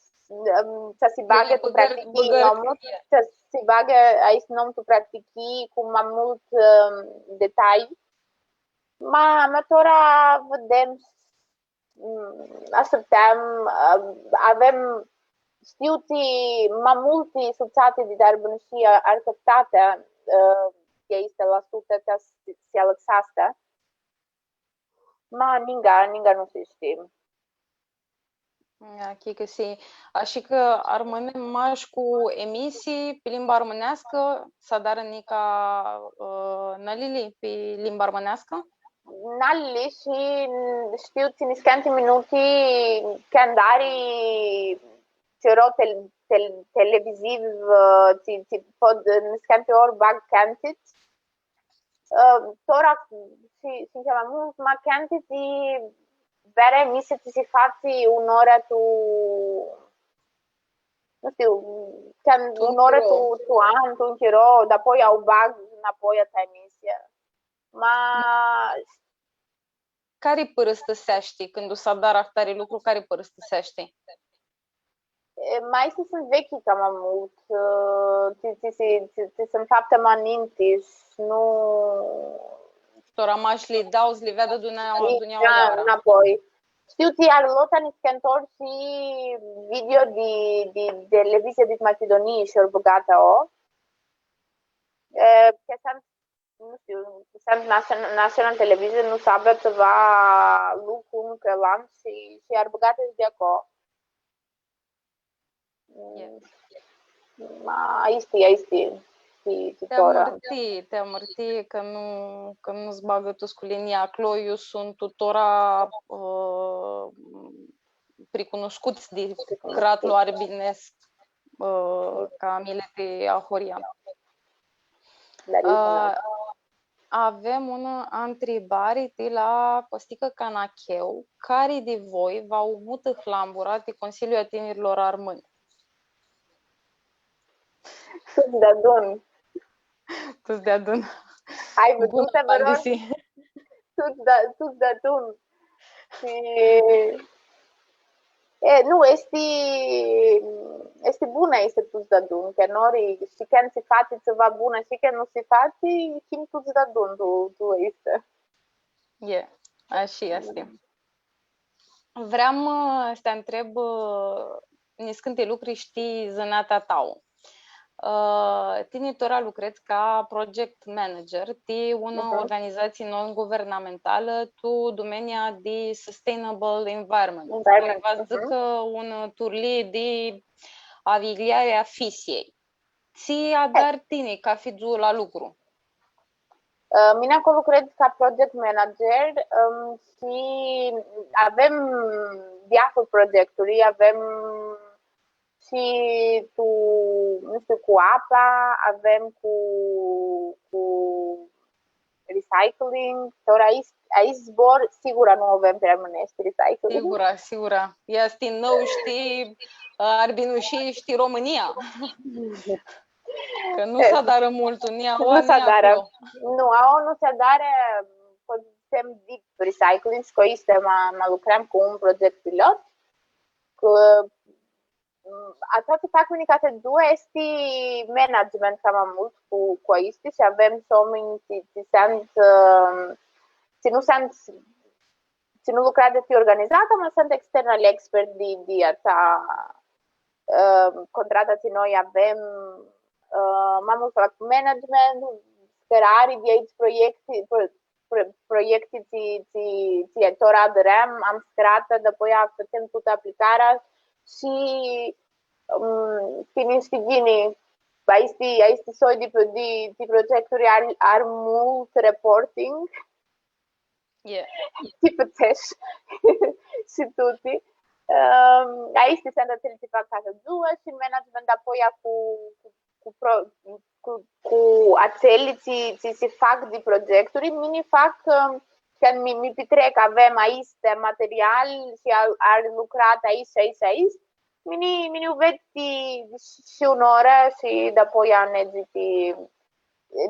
să se bagă tu practici nomul, să se bagă aici nom tu practici cu mai mult detalii. Ma tora vedem, așteptăm, avem știuți mai multe asociații de darbănășii acceptate este la sută ca se alexaste, ma ninga nu se știe. Ok, că sì. Și că rămâne mai cu emisii pe limba românească, să dară nica nalili pe limba românească? Nalili și știu ține scanti minuti candari cero televiziv ti pod scanti ori bag cantit. Tora si chiama mult ma cantit vere emise ti si fatti un'ora tu nu știu, un'ora tu an, tu închiro, dar apoi au bag înapoi a ta emisie. Ma care părăstăsești când o să dar ahtare lucru, care părăstăsești? Mai sunt vechi cam mult, ți sunt fapte mai nintiș, nu... Tora maș li dau, li vedă dunia înapoi. Știu că iar lota ni scantor și video de televizie din Macedonie și ori băgată o. Că sunt, nu știu, sunt național televizie, nu sabe ceva lucru în Călan și ar băgată de acolo. Este. Te amărti că nu-ți bagă tu sculenia acolo. Eu sunt tutora precunoscuți de cratlu arbinesc ca milete ahoria. Avem una întrebare de la Costică Canacheu. Care de voi v-au mută hlambura de Consiliul Tinerilor Armâni? Toți de adun. Toți de adun. Ai văzut să vă rog? Toți de adun. Nu, este bună este toți de adun. Că nori și când se face ceva bună și când nu se face, chim toți de adun. Tu este. Așa este. Vreau să te întreb niscânte lucruri știi zănata tău. Tine tora lucrezi ca project manager de una organizație non-guvernamentală tu domenia de sustainable environment. Vă zic un turlie de avigliare a fisiei. Ți-a dar tine ca fizu la lucru? Mine acolo lucrez ca project manager și avem diaful proiectului, avem și nu știu, cu apa, avem cu recycling, ori aici zbor, sigur nu avem pe românești recycling. Sigura. Este nou, știi, Arbinușii, știi România. Că nu s-a dară mult, nu s-a dară. Nu se dară, putem deep recycling, că este, mă lucrăm cu un proiect pilot, Atunci facem ca te due este management cam mult cu isto și avem someni se nu lucra de fi organizată, ma sunt external expert de ața contratații noi avem mai mult fac management, sperare de aici proiecte ți tora adărăm, am sperată, după ea facem toată aplicarea și finisce gini. Aici soi de proiecturi are mult reporting. Tipo teste și tutti. Aici se întâmplă ce fac ca două și management apoi cu acele ce se fac de proiecturi, mini fac când mi petrec, avem aici material și ar lucrat aici. Mini vezi și o oră și apoi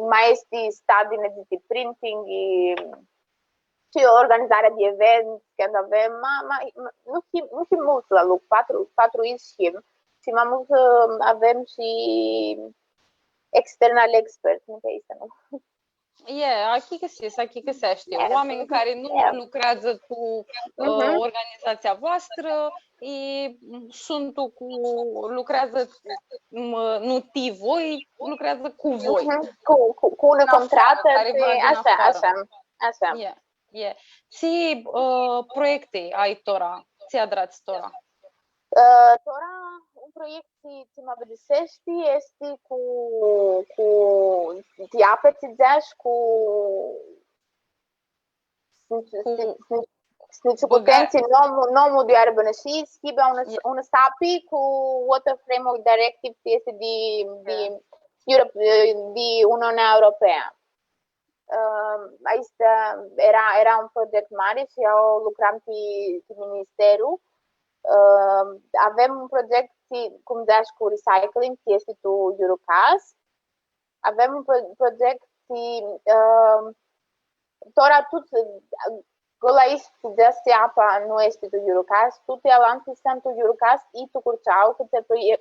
mai este stadiul de printing și organizarea de event, când avem, nu fi mult la lucru, patru schimb și mai mult avem și external expert, nu pe aici, nu? Aqui găsește oameni care nu lucrează cu organizația voastră, lucrează nu voi, lucrează cu voi. Cu una contrată, așa. Ce proiecte ai tora? Ți-a dați tora? Tora, un proiect ce mă vedesești este cu diapeți cu potenții nomul de arbănă și schimba un SAPI cu Water Framework Directive este de Uniunea Europeană. Aici era un proiect mare și eu lucram pe ministerul. Avem un proiect cum dași cu recycling, este tu Eurocas. Avem un proiect tora tot gola este de apa nu este tu Eurocas, tot elanti sunt tu Eurocas și tu curceau, că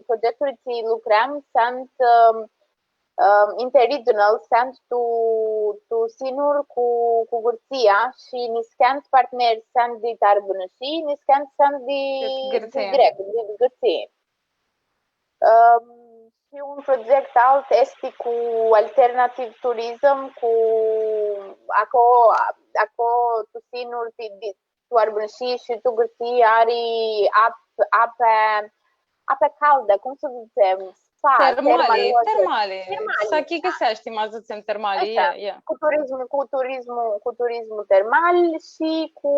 proiecturi ce lucrăm sunt interregional, sunt tu sinur cu Gurția și niscant parteneri sunt de Tarbună și niscant sunt de grec, de Gurție. Și un proiect alt este cu alternative tourism, cu acolo tu sinur tu Arbună și tu Gurție are ape caldă, cum să zicem? Termale. Să aqui găsești, mă zicem termale. Cu turismul termal și cu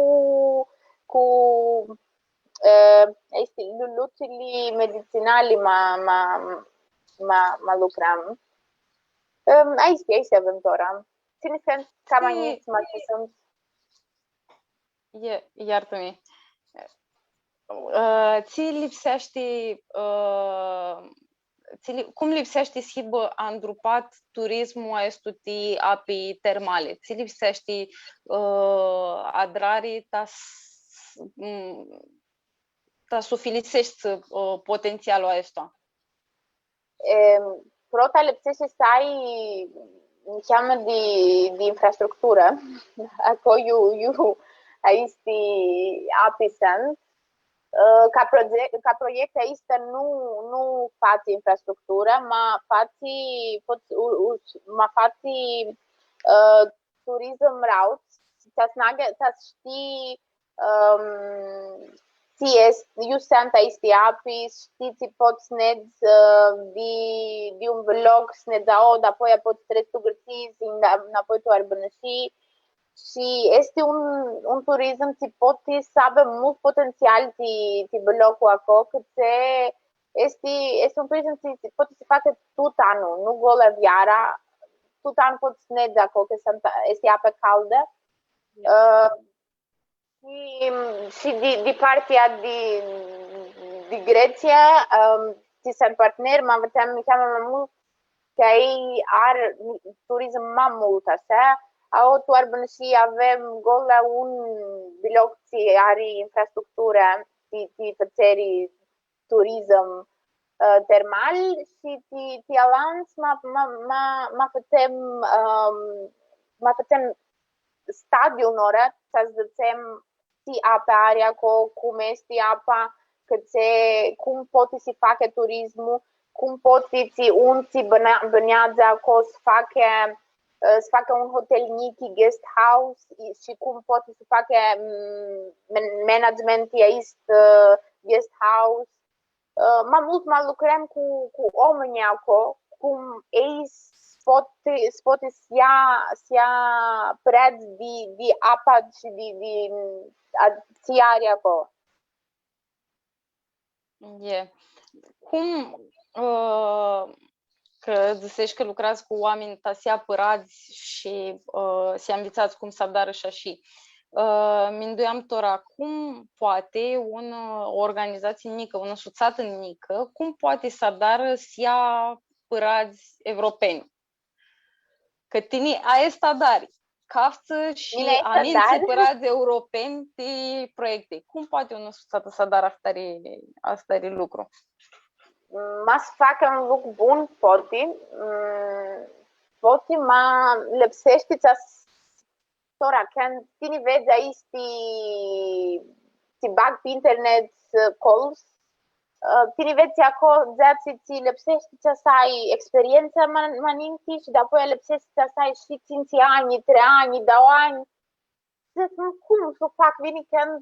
lucrurile medicinale mă lucram. Aici avem tora. Ține că cam aici mă sunt. Iartă-mi. Ți lipsește cum lipsește schibă andrupat turismul estuti api termale? Ți lipsește adrarii ta sufilisești potențialul ăsta? Prota lipsește să ai înseamnă de infrastructură. Acolo aici api sunt. Ca proiect aici nu faci infrastructură, ma faci tourism routes, să știi eu sunt aici api, știi, poți nedzi de un vlog, snedza apoi poți treci tu gârții, apoi tu arbănăși. Și este un turism ce poate să aibă mult potențial de blocul acolo, că este un turism ce poate să facă tot anul, nu golă viara, tot anul poți să nedzi acolo, că este apă caldă. Și de partea de Grecia, ce sunt parteneri, mă învățam mai mult că ei are turism mai mult așa. Tu arbân și avem gol la un bloc ce are infrastructură de țării turism termal și ti avans ma facem stadiu un'ora, să zdățem si apa aria cum este apa, cum poate si face turismul, cum poate si unți bănează acolo să facă un hotel mic, guest house și cum poate să facă management guest house. Mai mult mai lucrăm cu oamenii acolo, cum ei poate să ia preț de apa și de țiarea acolo. Cum că zicești că lucrați cu oameni tasi apărați și se învățați cum să dară și așa. Mi-nduiam tora, cum poate o organizație mică, o suțată mică, cum poate să dară să ia părați europeni? Că tine aia dari, cafță și aninți părați europeni de proiecte. Cum poate o suțată să dară asta lucru? Ma să facă un lucru bun, poate ma lipsește tora, când tine vezi aici ti bag pe internet calls, tine vezi acolo, ți lipsește să ai experiență maninti și apoi lipsește să ai și 5 ani, 3 ani, 2 ani. Cum să fac? Vine când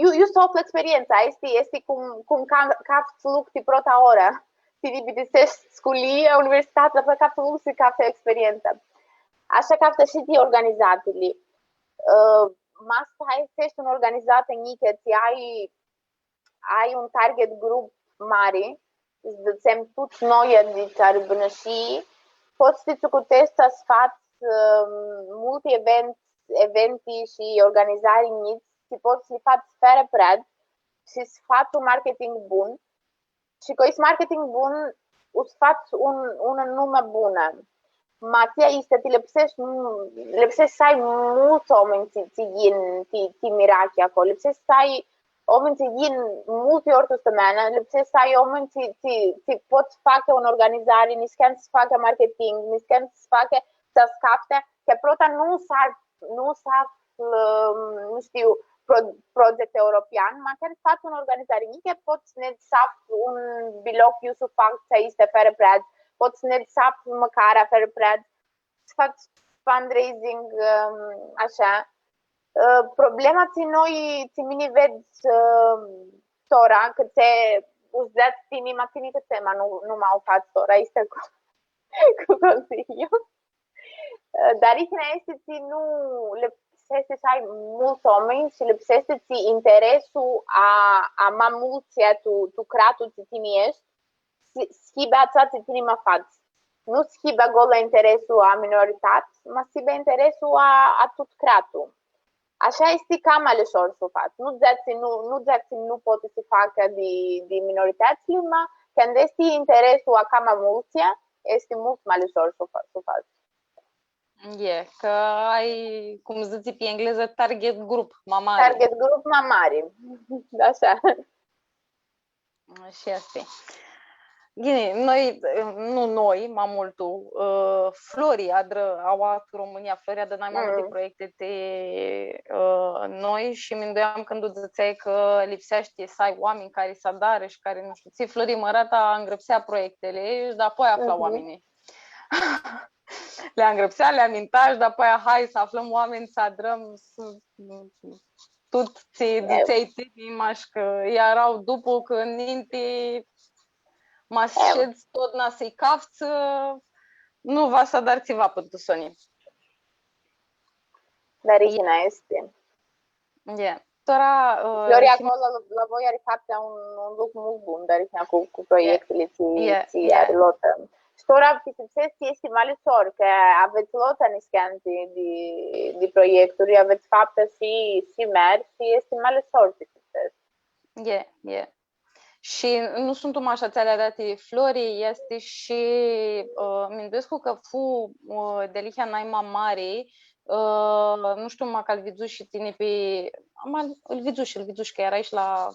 eu sofl experiența, este cum capți lucru prota ora. Ti biditești sculie, universitate, apoi capți lucru și capți experiență. Așa captă și de organizațiile. Masta ești un organizație mică, ai un target grup mare, îți dățem toți noi de care bună și poți să-ți ucutezi să faci multe evente și organizări mici și poți să le faci fără preț și să faci un marketing bun și cu acest marketing bun îți faci un nume bună. Matia este, te lipsești să ai mulți oameni ti mirachi acolo, lipsești să ai oameni ti multe ori tu săptămână, lipsești să ai oameni ti poți face o organizare, nici când să facă marketing, nici când să facă să scapte, că prota nu nu știu, proiect european, ma când faci o organizare mică, poți să un biloc eu să fac să este fără preț, poți să măcar fără preț, să faci fundraising, așa. Problema ți mine vezi tora, că îți dați tine că tema nu m-au fac tora, este cu consiliu. Dar este nu lipsește să ai mulți oameni și lipsește ți interesul a mai mulți tu creatul ți tine ești, schiba toate tine mă faci. Nu schiba gol interesul a minorități, mă schiba interesul a tot creatul. Așa este cam aleșor să o faci. Nu poate să facă de minoritățile, ma când este interesul a cam mulți, este mult mai aleșor să o faci. Că ai, cum zici pe engleză, target group mai mare. Target group mai mare, așa. Și asta. Bine, noi, mai multul, Floria, au România, Floria de mai multe proiecte noi și mi îndoiam când o ziceai că lipsește să ai oameni care să adară și care, nu știu, ții Florii Mărata îngrăpsea proiectele și apoi afla oamenii. Le-a îngrăpsea, le-a mintat și apoi hai să aflăm oameni, să adrăm, tot ți ziceai tine, că erau după că ninte mă ședți tot na să-i cafță, nu va să dar țiva pentru Sony. Dar Regina este. Flori acolo la voi are faptea un lucru mult bun, dar cu proiectele ți are lotă. Și ora este mai ușor, că aveți lotă niscanti de proiecturi, aveți faptă și merg și este mai ușor de succes. Și nu sunt așa ți-alea date Flori, este și mi-nduiesc că fu delihia mai mare Nu știu, mă, că îl vidu și tine pe... Îl vidu că era aici la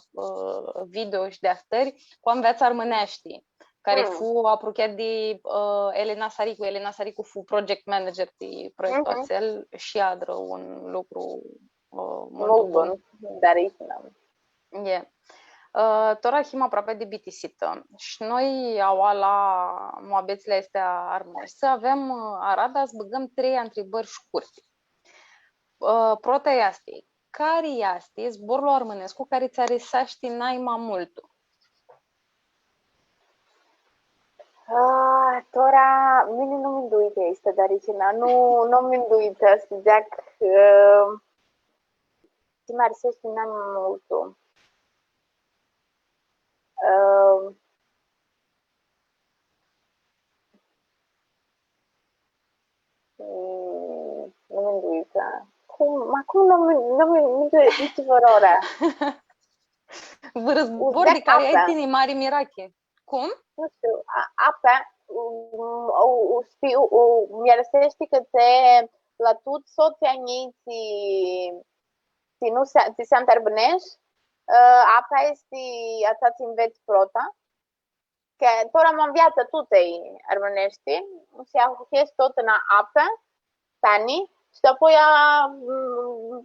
video și de aftări, cu Înveața Armânești, care fu apropiat de Elena Saricu. Elena Saricu fu project manager de proiectul acel și adră un lucru mult bun. Dar aici n-am. Yeah. Tora him aproape de bitisită și noi aua la moabețile astea armănești să avem Arada să băgăm 3 întrebări scurte. Prota este, care este zborul armănesc cu care ți-a resaști naima multul? Tora, mine nu mi induite este, dar nu mi induite să zic ce mi-a resaști naima multul. Nu mi induite. Acum nu mi duce vărora. Războr de care ai tine mari mirache. Cum? Nu știu, apa mi răsește că la tot soția ei ți se întârbănești, apa este atât înveți prota, că tora mă înviață tutei armânești, și ahuchezi tot în apă, tani, și apoi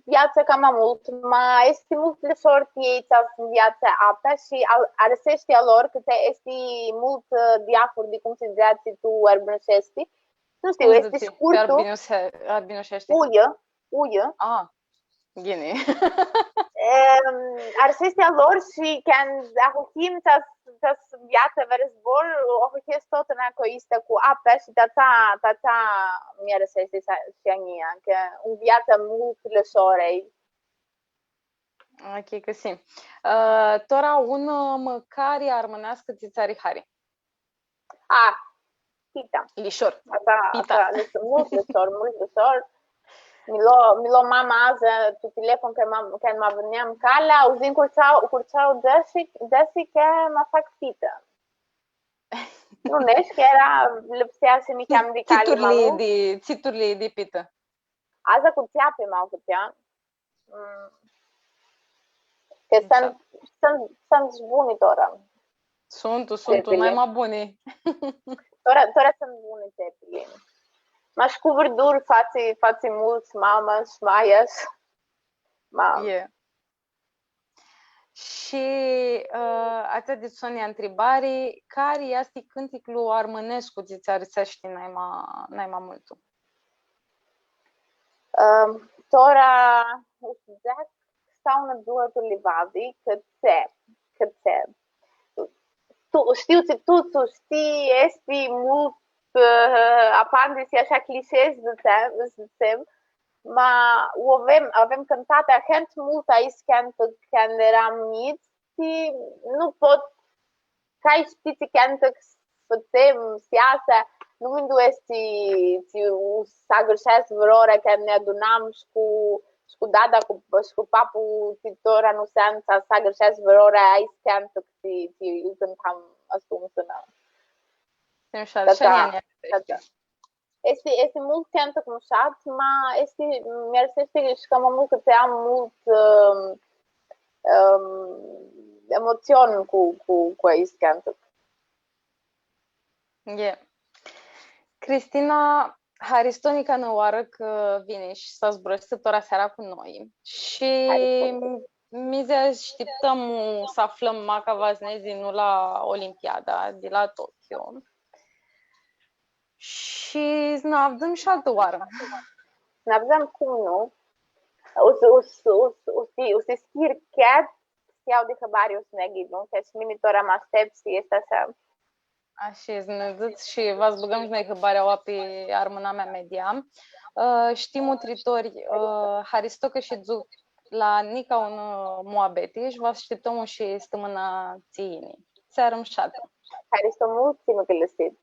viața cam mai mult, mai este mult de sorti ei în viața apă și arăsește lor că este mult diafor de cum se zice tu armânești. Nu știu, este scurtul. Uie. Gine. Arăsește lor și când ahuchim să viața verăzbor, ahuchezi tot în acoistă cu apă și tata mi-a răsește și ania, că în viața mult lăsorei. Ok, că sim. Tora un măcare armânească ți-țari hari. Pita. Lișor. Asta, mult lăsor. Mi-lo mama azi tu telefon când mă veneam calea, auzind curțau desi că mă fac pită. Nu nești că era lipsea să mi cam de cale. Țiturile de pită. Azi cu țeape m-au făcea. Că sunt buni tora. Sunt mai buni. Tora sunt buni țepile. Mas cu verduri faci mulți mamas, maias. Yeah. Și atât de Sonia întrebare, care este cânticul armănesc cu ți-a resaști naima multul? Tora, zic, stau în două livavi, că tu știi, este mult apande și așa clișez zicem, ma avem cântat helt mult aici când eram mici și nu pot, ca știți când facem siasa, nu mi este să greșesc vreo când ne adunam și cu dada și cu papul titora nu senza să greșesc vreo aici când cântam asumsă. Este mult cantă cum șat, ma mi-ar și cam mult că te am mult emoțion cu aici cantă. Yeah. Cristina Haristonica ne oară că vine și s-a zbrăsit ora seara cu noi și mi se așteptăm să aflăm maca vaznezi nu la Olimpiada de la Tokyo. Și ne avem și altă oară. Ne avem cum nu? O să schir chiar să iau de hăbari o să ne ghidnu, că și minitora mă aștept și este așa. Așa, ne ziți și v-ați băgăm și noi hăbarea pe armâna mea media. Știm utritori Haristocă și Zuc la Nica un moabete și vă așteptăm și stămâna țiinii. Seară mșată. Haristomul ținu că lăsit.